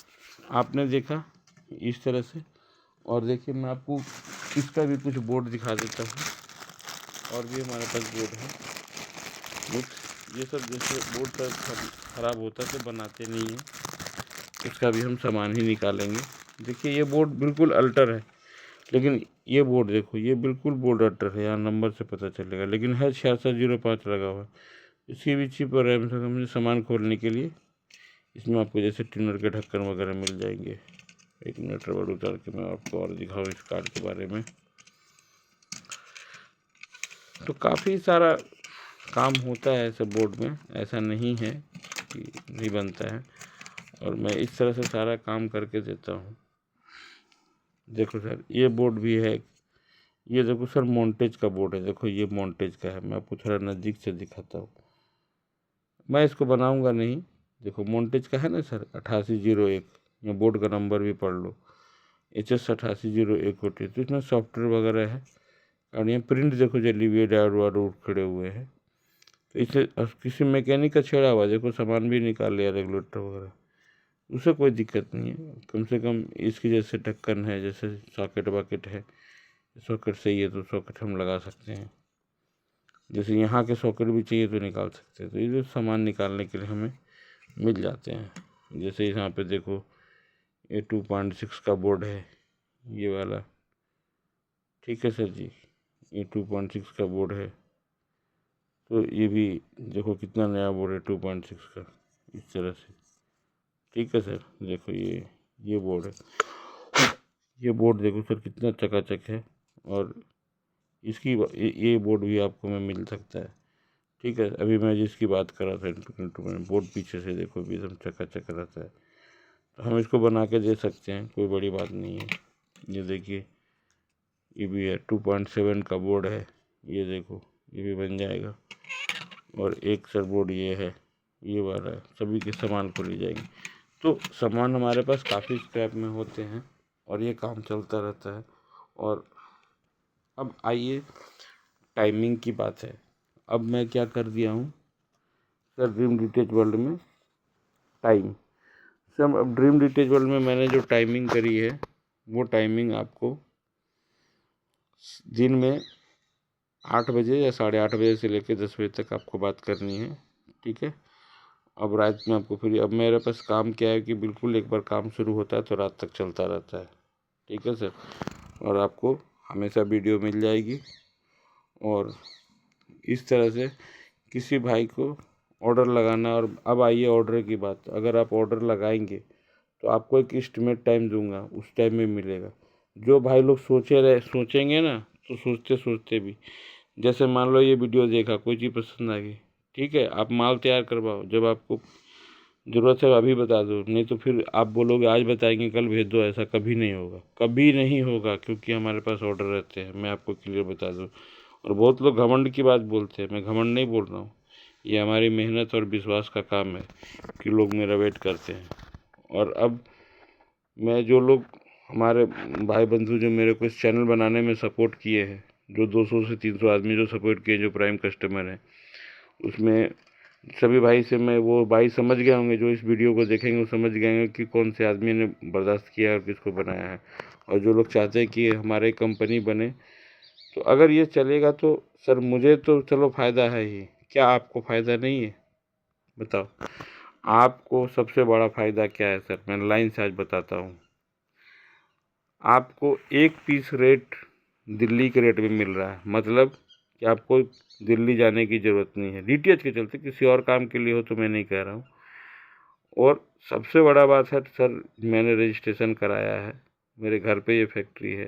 आपने देखा इस तरह से। और देखिए मैं आपको इसका भी कुछ बोर्ड दिखा देता हूँ, और भी हमारे पास बोर्ड है मिक्स। ये सब जैसे बोर्ड का ख़राब होता है तो बनाते नहीं हैं, इसका भी हम सामान ही निकालेंगे। देखिए ये बोर्ड बिल्कुल अल्टर है, लेकिन ये बोर्ड देखो, ये बिल्कुल बोर्ड अल्टर है, यहाँ नंबर से पता चलेगा, लेकिन है 6605 लगा हुआ है। इसकी भी चिप और रैम से मुझे सामान खोलने के लिए इसमें आपको जैसे ट्यूनर के ढक्कन वगैरह मिल जाएंगे। 1 मिनट रबड़ उतार के मैं आपको और दिखाऊँ इस कार्ड के बारे में। तो काफ़ी सारा काम होता है ऐसे बोर्ड में, ऐसा नहीं है कि नहीं बनता है, और मैं इस तरह से सारा काम करके देता हूँ। देखो सर ये बोर्ड भी है, ये देखो सर मोंटेज का बोर्ड है, देखो ये मोंटेज का है, मैं आपको थोड़ा नज़दीक से दिखाता हूँ। मैं इसको बनाऊंगा नहीं, देखो मोंटेज का है ना सर 8801, ये बोर्ड का नंबर भी पढ़ लो, HS 8801 होती है। तो इसमें सॉफ्टवेयर वगैरह है, और ये प्रिंट देखो जली हुई है, डायोड वायोड खड़े हुए हैं, तो इसे किसी मैकेनिक का छेड़ा हुआ, देखो सामान भी निकाल लिया रेगुलेटर वगैरह, उससे कोई दिक्कत नहीं है। कम से कम इसकी जैसे ढक्कन है, जैसे सॉकेट वाकेट है, सॉकेट सही है तो सॉकेट हम लगा सकते हैं, जैसे यहाँ के सॉकेट भी चाहिए तो निकाल सकते हैं। तो ये जो सामान निकालने के लिए हमें मिल जाते हैं। जैसे यहाँ पे देखो ये 2.6 का बोर्ड है ये वाला। ठीक है सर जी, ये 2.6 का बोर्ड है, तो ये भी देखो कितना नया बोर्ड है 2.6 का, इस तरह से। ठीक है सर, देखो ये बोर्ड है, ये बोर्ड देखो सर कितना चकाचक है, और इसकी ये बोर्ड भी आपको में मिल सकता है। ठीक है, अभी मैं जिसकी बात कर रहा था इंटू में बोर्ड पीछे से देखो भी एकदम चकाचक रहता है, तो हम इसको बना के दे सकते हैं, कोई बड़ी बात नहीं है। ये देखिए ये भी है 2.7 का बोर्ड है, ये देखो ये भी बन जाएगा। और एक सर बोर्ड ये है, ये वाला है, सभी के सामान को ले जाएंगे। तो सामान हमारे पास काफ़ी स्क्रैप में होते हैं, और ये काम चलता रहता है। और अब आइए टाइमिंग की बात है। अब मैं क्या कर दिया हूँ सर ड्रीम डिटेच वर्ल्ड में टाइम। सर अब ड्रीम डिटेच वर्ल्ड में मैंने जो टाइमिंग करी है, वो टाइमिंग आपको दिन में 8 बजे या 8:30 बजे से लेकर 10 बजे तक आपको बात करनी है। ठीक है, अब रात में आपको फिर, अब मेरे पास काम क्या है कि बिल्कुल एक बार काम शुरू होता है तो रात तक चलता रहता है। ठीक है सर, और आपको हमेशा वीडियो मिल जाएगी। और इस तरह से किसी भाई को ऑर्डर लगाना, और अब आइए ऑर्डर की बात। अगर आप ऑर्डर लगाएंगे तो आपको एक एस्टिमेट टाइम दूंगा, उस टाइम में मिलेगा। जो भाई लोग सोचेंगे ना, तो सोचते सोचते भी, जैसे मान लो ये वीडियो देखा, कोई चीज़ पसंद आ गई, ठीक है, आप माल तैयार करवाओ, जब आपको ज़रूरत है अभी बता दो, नहीं तो फिर आप बोलोगे आज बताएंगे कल भेज दो, ऐसा कभी नहीं होगा, कभी नहीं होगा, क्योंकि हमारे पास ऑर्डर रहते हैं। मैं आपको क्लियर बता दूँ। और बहुत लोग घमंड की बात बोलते हैं, मैं घमंड नहीं बोल रहा हूँ, ये हमारी मेहनत और विश्वास का काम है कि लोग मेरा वेट करते हैं। और अब मैं जो लोग हमारे भाई बंधु जो मेरे को इस चैनल बनाने में सपोर्ट किए हैं, जो 200 से 300 आदमी जो सपोर्ट किए, जो प्राइम कस्टमर हैं, उसमें सभी भाई से मैं, वो भाई समझ गए होंगे, जो इस वीडियो को देखेंगे वो समझ गए होंगे कि कौन से आदमी ने बर्दाश्त किया और किसको बनाया है। और जो लोग चाहते हैं कि हमारे कंपनी बने, तो अगर ये चलेगा तो सर मुझे तो चलो फ़ायदा है ही, क्या आपको फ़ायदा नहीं है? बताओ, आपको सबसे बड़ा फ़ायदा क्या है सर? मैं लाइन से आज बताता हूँ। आपको एक पीस रेट दिल्ली के रेट में मिल रहा है, मतलब कि आपको दिल्ली जाने की ज़रूरत नहीं है डीटीएच के चलते, किसी और काम के लिए हो तो मैं नहीं कह रहा हूँ। और सबसे बड़ा बात है सर, मैंने रजिस्ट्रेशन कराया है, मेरे घर पे ये फैक्ट्री है,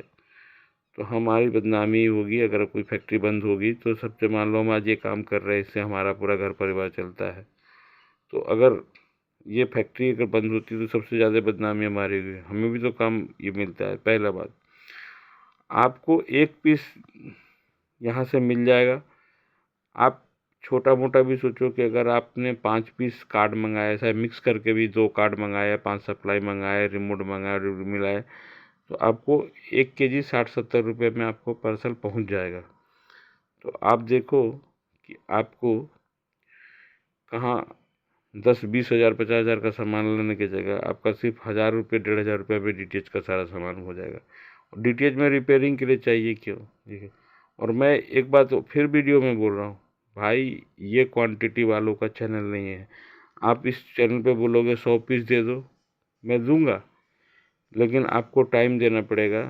तो हमारी बदनामी होगी अगर कोई फैक्ट्री बंद होगी तो। सबसे मान लो हम आज ये काम कर रहे हैं, इससे हमारा पूरा घर परिवार चलता है, तो अगर ये फैक्ट्री अगर बंद होती तो सबसे ज़्यादा बदनामी हमारी हुई, हमें भी तो काम ये मिलता है। पहला बात, आपको एक पीस यहाँ से मिल जाएगा। आप छोटा मोटा भी सोचो कि अगर आपने 5 पीस कार्ड मंगाया, चाहे मिक्स करके भी 2 कार्ड मंगाया, 5 सप्लाई मंगाए, रिमोट मंगाया, मिलाए, तो आपको 1 केजी 60-70 रुपये में आपको पार्सल पहुँच जाएगा। तो आप देखो कि आपको कहाँ 10-20 हज़ार 50 हज़ार का सामान लेने की जगह आपका सिर्फ 1,000 रुपये 1,500 रुपये में डीटीएच का सारा सामान हो जाएगा। और डीटीएच में रिपेयरिंग के लिए चाहिए क्यों? ठीक है। और मैं एक बात फिर वीडियो में बोल रहा हूँ, भाई ये क्वांटिटी वालों का चैनल नहीं है। आप इस चैनल पे बोलोगे 100 पीस दे दो, मैं दूंगा, लेकिन आपको टाइम देना पड़ेगा।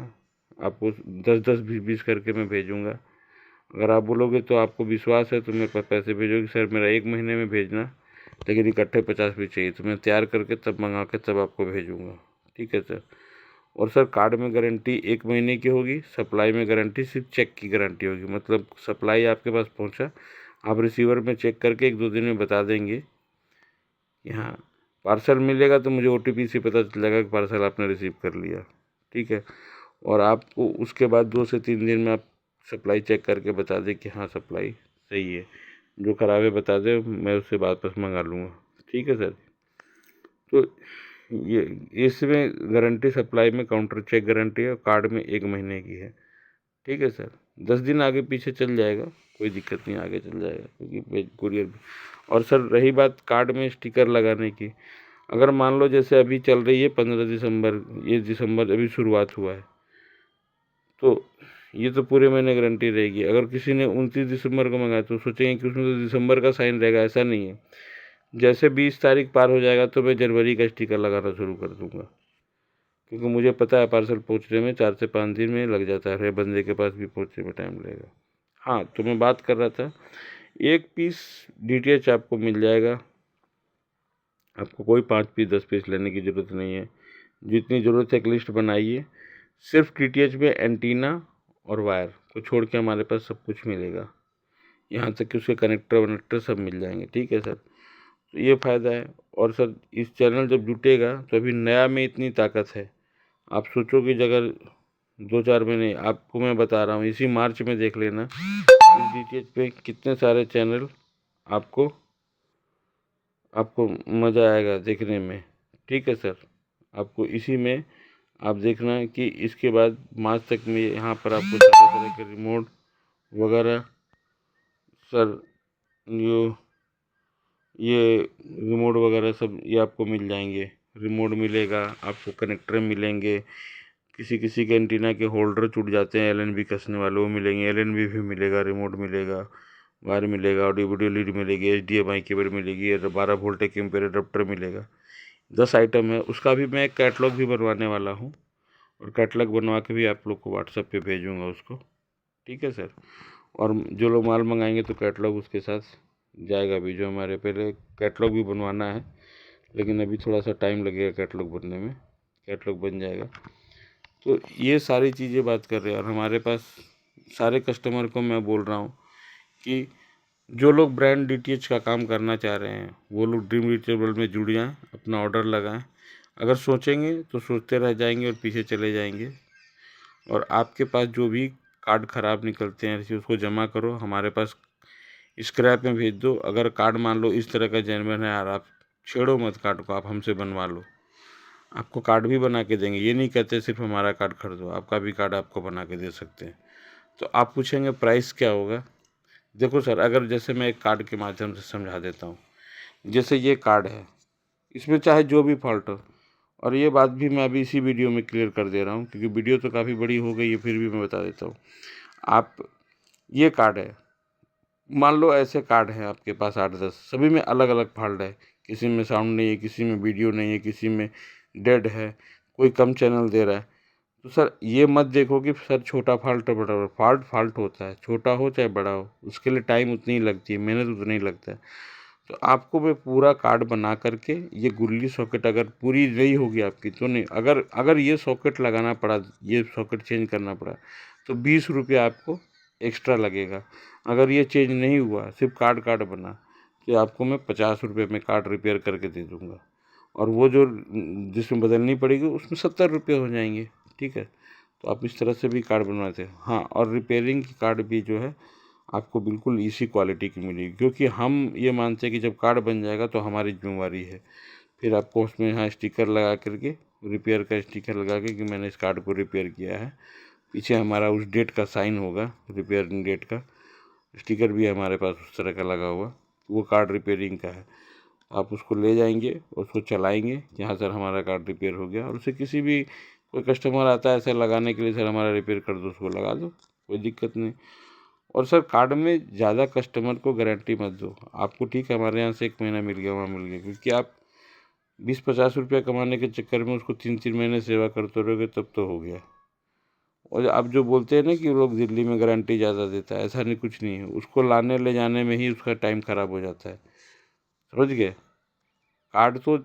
आपको 10-10 20-20 करके मैं भेजूंगा। अगर आप बोलोगे तो आपको विश्वास है तो मेरे पास पैसे भेजोगे, सर मेरा 1 महीने में भेजना, लेकिन इकट्ठे 50 भी चाहिए, तो मैं तैयार करके तब मंगा के तब आपको भेजूँगा। ठीक है सर। और सर कार्ड में गारंटी 1 महीने की होगी, सप्लाई में गारंटी सिर्फ चेक की गारंटी होगी, मतलब सप्लाई आपके पास पहुंचा, आप रिसीवर में चेक करके 1-2 दिन में बता देंगे कि हाँ पार्सल मिलेगा, तो मुझे ओटीपी से पता चलेगा कि पार्सल आपने रिसीव कर लिया। ठीक है। और आपको उसके बाद 2 से 3 दिन में आप सप्लाई चेक करके बता दें कि हाँ सप्लाई सही है, जो खराब है बता दे, मैं उससे वापस मंगा लूँगा। ठीक है सर। तो ये इसमें गारंटी सप्लाई में काउंटर चेक गारंटी है, और कार्ड में 1 महीने की है। ठीक है सर। 10 दिन आगे पीछे चल जाएगा, कोई दिक्कत नहीं, आगे चल जाएगा, क्योंकि कुरियर भी। और सर रही बात कार्ड में स्टिकर लगाने की, अगर मान लो जैसे अभी चल रही है 15 दिसंबर, ये दिसंबर अभी शुरुआत हुआ है, तो ये तो पूरे महीने गारंटी रहेगी। अगर किसी ने 29 दिसंबर को मंगाया तो सोचेंगे कि उसमें तो दिसंबर का साइन रहेगा, ऐसा नहीं है। जैसे 20 तारीख पार हो जाएगा तो मैं जनवरी का स्टिकर लगाना शुरू कर दूंगा, क्योंकि मुझे पता है पार्सल पहुंचने में 4 से 5 दिन में लग जाता है, बंदे के पास भी पहुंचने में टाइम लगेगा। हाँ, तो मैं बात कर रहा था, 1 पीस डीटीएच आपको मिल जाएगा, आपको कोई 5 पीस 10 पीस लेने की ज़रूरत नहीं है। जितनी ज़रूरत है एक लिस्ट बनाइए। सिर्फ डीटीएच में एंटीना और वायर को छोड़ के हमारे पास सब कुछ मिलेगा, यहाँ तक कि उसके कनेक्टर वनेक्टर सब मिल जाएंगे। ठीक है सर। तो ये फ़ायदा है। और सर इस चैनल जब जुटेगा तो अभी नया में इतनी ताकत है, आप सोचो कि अगर 2-4 महीने, आपको मैं बता रहा हूँ, इसी मार्च में देख लेना इस डीटीएच पे कितने सारे चैनल आपको आपको मज़ा आएगा देखने में। ठीक है सर। आपको इसी में आप देखना कि इसके बाद मार्च तक में यहाँ पर आपको तरह तरह के रिमोट वगैरह सर, ये रिमोट वगैरह सब ये आपको मिल जाएंगे। रिमोट मिलेगा, आपको कनेक्टर मिलेंगे, किसी किसी के एंटीना के होल्डर छूट जाते हैं एलएनबी कसने वाले, वो मिलेंगे, एलएनबी भी मिलेगा, रिमोट मिलेगा, वायर मिलेगा, ऑडियो वीडियो लीड मिलेगी, एचडीएमआई केबल मिलेगी, 12 वोल्ट के एम्पेयर अडाप्टर मिलेगा। 10 आइटम है, उसका भी मैं कैटलॉग भी बनवाने वाला हूँ, और कैटलॉग बनवा के भी आप लोग को व्हाट्सएप पे भेजूँगा उसको। ठीक है सर। और जो लोग माल मंगाएंगे तो कैटलॉग उसके साथ जाएगा भी, जो हमारे पहले कैटलॉग भी बनवाना है, लेकिन अभी थोड़ा सा टाइम लगेगा कैटलॉग बनने में, कैटलॉग बन जाएगा। तो ये सारी चीज़ें बात कर रहे हैं। और हमारे पास सारे कस्टमर को मैं बोल रहा हूँ कि जो लोग ब्रांड डीटीएच का काम करना चाह रहे हैं वो लोग ड्रीम रीचेबल में जुड़ जाएं, अपना ऑर्डर लगाएं। अगर सोचेंगे तो सोचते रह जाएंगे और पीछे चले जाएंगे। और आपके पास जो भी कार्ड ख़राब निकलते हैं ऐसे उसको जमा करो, हमारे पास स्क्रैप में भेज दो। अगर कार्ड मान लो इस तरह का जेन्युइन है यार, आप छेड़ो मत कार्ड को, आप हमसे बनवा लो, आपको कार्ड भी बना के देंगे। ये नहीं कहते सिर्फ हमारा कार्ड खरीदो, आपका भी कार्ड आपको बना के दे सकते हैं। तो आप पूछेंगे प्राइस क्या होगा। देखो सर, अगर जैसे मैं एक कार्ड के माध्यम से समझा देता हूँ। जैसे ये कार्ड है, इसमें चाहे जो भी फॉल्ट हो, और ये बात भी मैं अभी इसी वीडियो में क्लियर कर दे रहा हूँ क्योंकि वीडियो तो काफ़ी बड़ी हो गई है, फिर भी मैं बता देता हूँ। आप ये कार्ड है, मान लो ऐसे कार्ड हैं आपके पास 8-10, सभी में अलग अलग फॉल्ट है। किसी में साउंड नहीं है, किसी में वीडियो नहीं है, किसी में डेड है, कोई कम चैनल दे रहा है। तो सर ये मत देखो कि सर छोटा फॉल्ट है बड़ा फॉल्ट, फॉल्ट होता है, छोटा हो चाहे बड़ा हो, उसके लिए टाइम उतनी ही लगती है, मेहनत उतना ही लगता है। तो आपको मैं पूरा कार्ड बना करके, ये गुल्ली सॉकेट अगर पूरी नहीं होगी आपकी तो नहीं, अगर अगर ये सॉकेट लगाना पड़ा, ये सॉकेट चेंज करना पड़ा तो 20 रुपये आपको एक्स्ट्रा लगेगा। अगर ये चेंज नहीं हुआ, सिर्फ कार्ड कार्ड बना, तो आपको मैं 50 रुपये में कार्ड रिपेयर करके दे दूँगा। और वो जो जिसमें बदलनी पड़ेगी उसमें 70 रुपये हो जाएंगे। ठीक है, तो आप इस तरह से भी कार्ड बनवाते हैं। हाँ, और रिपेयरिंग की कार्ड भी जो है आपको बिल्कुल इसी क्वालिटी की मिलेगी, क्योंकि हम ये मानते हैं कि जब कार्ड बन जाएगा तो हमारी जिम्मेवारी है। फिर आपको उसमें यहाँ स्टिकर लगा करके, रिपेयर का स्टिकर लगा के कि मैंने इस कार्ड को रिपेयर किया है, पीछे हमारा उस डेट का साइन होगा, रिपेयरिंग डेट का स्टिकर भी हमारे पास उस तरह का लगा हुआ, वो कार्ड रिपेयरिंग का है। आप उसको ले जाएंगे, उसको चलाएंगे कि हाँ सर हमारा कार्ड रिपेयर हो गया। और उसे किसी भी कोई कस्टमर आता है ऐसा लगाने के लिए, सर हमारा रिपेयर कर दो, उसको लगा दो, कोई दिक्कत नहीं। और सर कार्ड में ज़्यादा कस्टमर को गारंटी मत दो। आपको ठीक है हमारे यहाँ से 1 महीना मिल गया, वहाँ मिल गया, क्योंकि आप 20-50 रुपया कमाने के चक्कर में उसको 3-3 महीने सेवा करते रहोगे तब तो हो गया। और आप जो बोलते हैं ना कि लोग दिल्ली में गारंटी ज़्यादा देता है, ऐसा नहीं, कुछ नहीं है। उसको लाने ले जाने में ही उसका टाइम ख़राब हो जाता है, समझ गए। कार्ड तो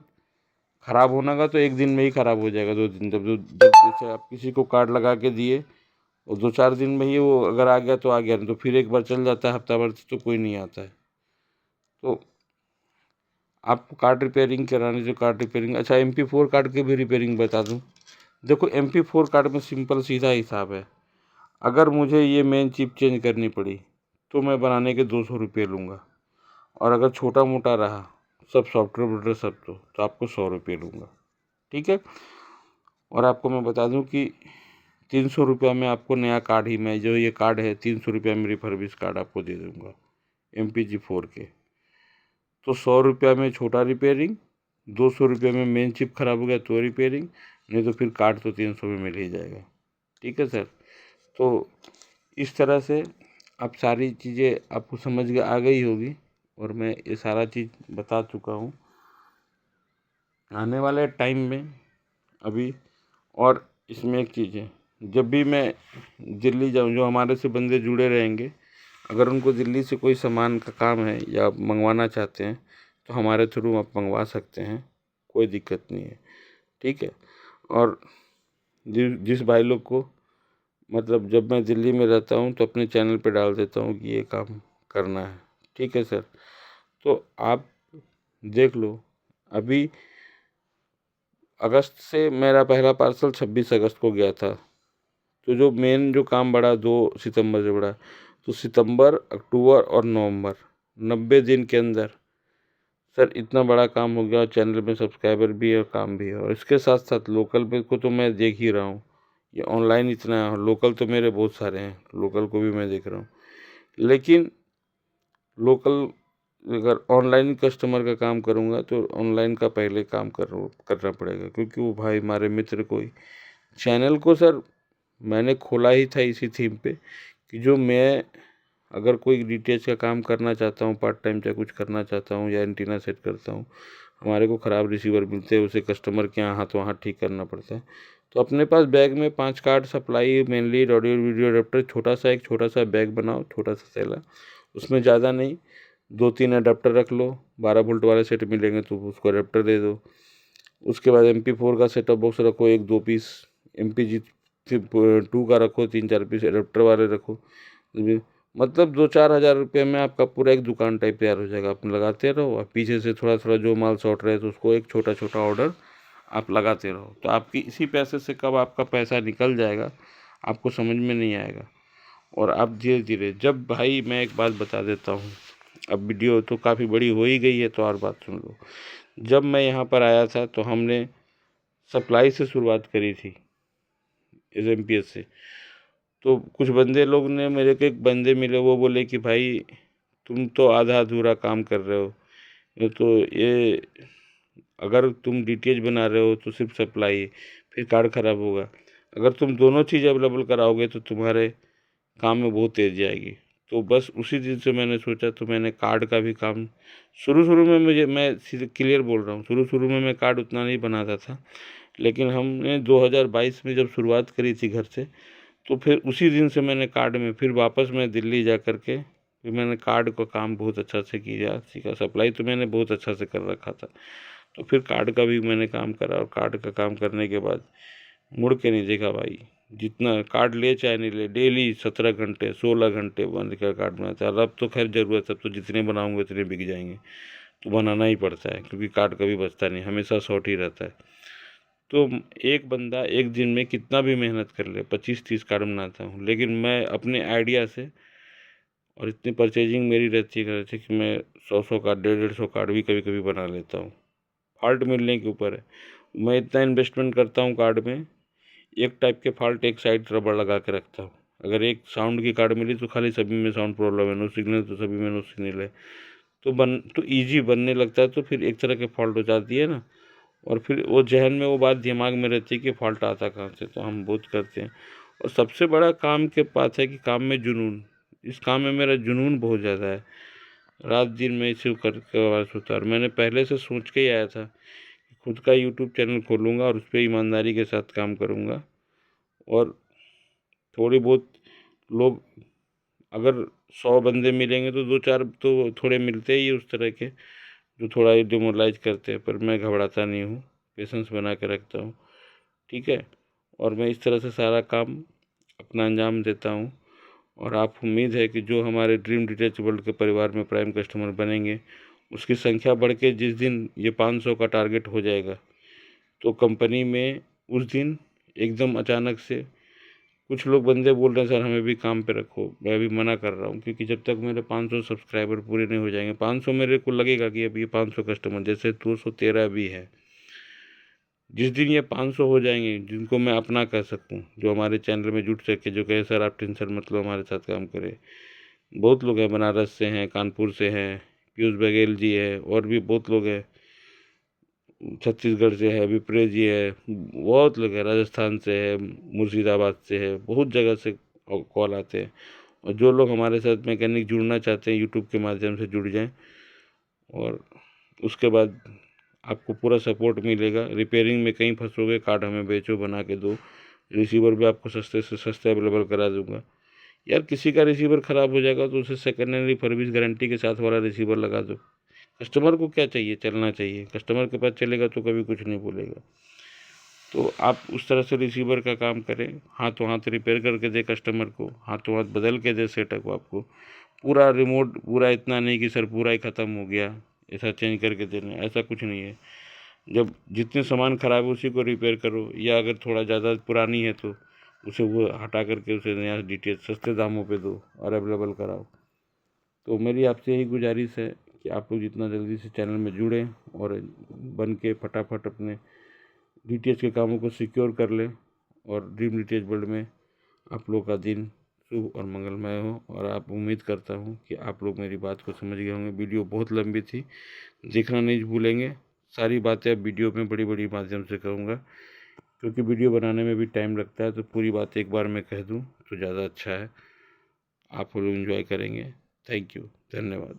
ख़राब होना का तो 1 दिन में ही ख़राब हो जाएगा, 2 दिन। जब जैसे आप किसी को कार्ड लगा के दिए और 2-4 दिन में ही वो अगर आ गया तो आ गया, नहीं तो फिर एक बार चल जाता है, हफ्ता भर तो कोई नहीं आता है। तो आपको कार्ड रिपेयरिंग कराने, जो कार्ड रिपेयरिंग, अच्छा MP4 कार्ड की भी रिपेयरिंग बता दूं। देखो MP4 कार्ड में सिंपल सीधा हिसाब है। अगर मुझे ये मेन चिप चेंज करनी पड़ी तो मैं बनाने के 200 रुपये लूँगा, और अगर छोटा मोटा रहा, सब सॉफ्टवेयर वॉफ्टवेयर सब, तो आपको 100 रुपये लूँगा। ठीक है। और आपको मैं बता दूं कि 300 रुपया में आपको नया कार्ड ही, मैं जो ये कार्ड है 300 रुपया में रिफर्बिश कार्ड आपको दे दूँगा MPG4 के। तो 100 रुपया में छोटा रिपेयरिंग, 200 रुपये में मेन चिप खराब हो गया तो रिपेयरिंग, नहीं तो फिर कार्ड तो 300 में मिल ही जाएगा। ठीक है सर। तो इस तरह से आप सारी चीज़ें आपको समझ में आ गई होगी, और मैं ये सारा चीज़ बता चुका हूँ। आने वाले टाइम में अभी, और इसमें एक चीज़ है, जब भी मैं दिल्ली जाऊँ, जो हमारे से बंदे जुड़े रहेंगे, अगर उनको दिल्ली से कोई सामान का काम है या मंगवाना चाहते हैं तो हमारे थ्रू आप मंगवा सकते हैं, कोई दिक्कत नहीं है। ठीक है। और जिस भाई लोग को, मतलब जब मैं दिल्ली में रहता हूँ तो अपने चैनल पे डाल देता हूँ कि ये काम करना है। ठीक है सर। तो आप देख लो, अभी अगस्त से मेरा पहला पार्सल 26 अगस्त को गया था। तो जो मेन जो काम बढ़ा 2 सितंबर से बढ़ा, तो सितंबर, अक्टूबर और नवंबर, 90 दिन के अंदर सर इतना बड़ा काम हो गया। और चैनल में सब्सक्राइबर भी है और काम भी है। और इसके साथ साथ लोकल पे को तो मैं देख ही रहा हूँ, ये ऑनलाइन इतना है, लोकल तो मेरे बहुत सारे हैं, लोकल को भी मैं देख रहा हूँ। लेकिन लोकल, अगर ऑनलाइन कस्टमर का काम करूँगा तो ऑनलाइन का पहले काम करना पड़ेगा, क्योंकि वो भाई हमारे मित्र कोई चैनल को सर मैंने खोला ही था इसी थीम पे कि जो मैं अगर कोई डीटीएच का काम करना चाहता हूँ, पार्ट टाइम चाहे कुछ करना चाहता हूँ या एंटीना सेट करता हूँ, हमारे को ख़राब रिसीवर मिलते हैं, उसे कस्टमर के यहाँ हाथों हाथ ठीक करना पड़ता है। तो अपने पास बैग में 5 card supply, mainly audio video adapter, एक छोटा सा बैग बनाओ, छोटा सा थैला, उसमें ज़्यादा नहीं, 2-3 अडेप्टर रख लो। 12 वोल्ट वाले सेट मिलेंगे तो उसको अडेप्टर दे दो। उसके बाद MP4 का सेटअप बॉक्स रखो, 1-2 पीस, MPG 2 का रखो, 3-4 पीस अडेप्टर वाले रखो। मतलब 2-4 हज़ार रुपये में आपका पूरा एक दुकान टाइप तैयार हो जाएगा। आप लगाते रहो और पीछे से थोड़ा थोड़ा जो माल शॉर्ट रहे तो उसको एक छोटा छोटा ऑर्डर आप लगाते रहो, तो आपकी इसी पैसे से कब आपका पैसा निकल जाएगा आपको समझ में नहीं आएगा। और आप धीरे धीरे, जब भाई मैं एक बात बता देता हूँ, अब वीडियो तो काफ़ी बड़ी हो ही गई है तो और बात सुन लो। जब मैं यहाँ पर आया था तो हमने सप्लाई से शुरुआत करी थी SMPS से। तो कुछ बंदे लोग ने, मेरे को एक बंदे मिले, वो बोले कि भाई तुम तो आधा अधूरा काम कर रहे हो, ये तो ये अगर तुम DTH बना रहे हो तो सिर्फ सप्लाई, फिर कार्ड ख़राब होगा। अगर तुम दोनों चीज़ अवेलेबल कराओगे तो तुम्हारे काम में बहुत तेज़ी आएगी। तो बस उसी दिन से मैंने सोचा, तो मैंने कार्ड का भी काम शुरू शुरू में, मैं सीधे क्लियर बोल रहा हूँ, शुरू शुरू में मैं कार्ड उतना नहीं बनाता था, लेकिन हमने 2022 में जब शुरुआत करी थी घर से, तो फिर उसी दिन से मैंने कार्ड में, फिर वापस मैं दिल्ली जा कर के फिर मैंने कार्ड का काम बहुत अच्छा से किया सीखा। सप्लाई तो मैंने बहुत अच्छा से कर रखा था, तो फिर कार्ड का भी मैंने काम करा, और कार्ड का काम करने के बाद मुड़ के नहीं देखा भाई। जितना कार्ड ले चाहे नहीं ले, डेली 17 घंटे 16 घंटे बंद कर कार्ड बनाते हैं। और अब तो खैर ज़रूरत है, अब तो जितने बनाऊंगे उतने बिक जाएंगे, तो बनाना ही पड़ता है क्योंकि कार्ड कभी बचता नहीं, हमेशा शॉर्ट ही रहता है। तो एक बंदा एक दिन में कितना भी मेहनत कर ले, 25-30 कार्ड बनाता हूँ, लेकिन मैं अपने आइडिया से, और इतनी परचेजिंग मेरी रहती है घर से, कि मैं 100 कार्ड 150 कार्ड भी कभी कभी बना लेता हूँ। फॉल्ट मिलने के ऊपर है, मैं इतना इन्वेस्टमेंट करता हूँ कार्ड में। एक टाइप के फॉल्ट एक साइड रबड़ लगा के रखता हूँ। अगर एक साउंड की कार्ड मिली तो खाली सभी में साउंड प्रॉब्लम है, नो सिग्नल तो सभी में नो सिग्नल है, तो ईजी बनने लगता है। तो फिर एक तरह के फॉल्ट हो जाती है ना, और फिर वो जहन में वो बात दिमाग में रहती है कि फॉल्ट आता कहाँ से, तो हम बहुत करते हैं। और सबसे बड़ा काम के बात है कि काम में जुनून, इस काम में मेरा जुनून बहुत ज़्यादा है। रात दिन मैं इसे करके आवाज़ होता, और मैंने पहले से सोच के ही आया था कि खुद का यूट्यूब चैनल खोलूँगा और उस पर ईमानदारी के साथ काम करूँगा। और थोड़ी बहुत लोग, अगर 100 बंदे मिलेंगे तो 2-4 तो थोड़े मिलते ही उस तरह के, जो थोड़ा ही डिमोरलाइज करते हैं, पर मैं घबराता नहीं हूँ, पेशेंस बना के रखता हूँ, ठीक है। और मैं इस तरह से सारा काम अपना अंजाम देता हूँ। और आप, उम्मीद है कि जो हमारे ड्रीम डिटेच वर्ल्ड के परिवार में प्राइम कस्टमर बनेंगे, उसकी संख्या बढ़ के जिस दिन ये 500 का टारगेट हो जाएगा, तो कंपनी में उस दिन एकदम अचानक से, कुछ लोग बंदे बोल रहे हैं सर हमें भी काम पे रखो, मैं अभी मना कर रहा हूँ, क्योंकि जब तक मेरे 500 सब्सक्राइबर पूरे नहीं हो जाएंगे, 500 मेरे को लगेगा कि अभी ये 500 कस्टमर, जैसे 213 भी है, जिस दिन ये 500 हो जाएंगे, जिनको मैं अपना कह सकूँ, जो हमारे चैनल में जुट सके, जो कहे सर आप टेंशन मत लो हमारे साथ काम करें। बहुत लोग हैं, बनारस से हैं, कानपुर से हैं, पीयूष बघेल जी है, और भी बहुत लोग हैं, छत्तीसगढ़ से है, विप्रे जी है, बहुत लोग हैं, राजस्थान से है, मुर्शिदाबाद से है, बहुत जगह से कॉल आते हैं। और जो लोग हमारे साथ मैकेनिक जुड़ना चाहते हैं, यूट्यूब के माध्यम से जुड़ जाएं, और उसके बाद आपको पूरा सपोर्ट मिलेगा। रिपेयरिंग में कहीं फंसोगे, कार्ड हमें बेचो, बना के दो, रिसीवर भी आपको सस्ते से सस्ते अवेलेबल करा दूंगा। यार किसी का रिसीवर ख़राब हो जाएगा तो उसे सेकेंड हैंड रिफर्बिश गारंटी के साथ वाला रिसीवर लगा दो। कस्टमर को क्या चाहिए, चलना चाहिए, कस्टमर के पास चलेगा तो कभी कुछ नहीं बोलेगा। तो आप उस तरह से रिसीवर का काम करें, हाथों हाथ रिपेयर करके दे कस्टमर को, हाथों हाथ बदल के दे सेटअप आपको। पूरा रिमोट पूरा इतना नहीं कि सर पूरा ही ख़त्म हो गया, ऐसा चेंज करके देना, ऐसा कुछ नहीं है। जब जितने सामान ख़राब है उसी को रिपेयर करो, या अगर थोड़ा ज़्यादा पुरानी है तो उसे वो हटा करके उसे नया डिटेल सस्ते दामों पे दो और अवेलेबल कराओ। तो मेरी आपसे यही गुजारिश है कि आप लोग जितना जल्दी से चैनल में जुड़ें और बन के फटाफट अपने DTH के कामों को सिक्योर कर लें, और ड्रीम DTH वर्ल्ड में आप लोग का दिन शुभ और मंगलमय हो। और आप, उम्मीद करता हूँ कि आप लोग मेरी बात को समझ गए होंगे। वीडियो बहुत लंबी थी, देखना नहीं भूलेंगे। सारी बातें अब वीडियो में बड़ी बड़ी माध्यम से कहूँगा, क्योंकि वीडियो बनाने में भी टाइम लगता है, तो पूरी बात एक बार मैं कह दूँ तो ज़्यादा अच्छा है, आप लोग एंजॉय करेंगे। थैंक यू, धन्यवाद।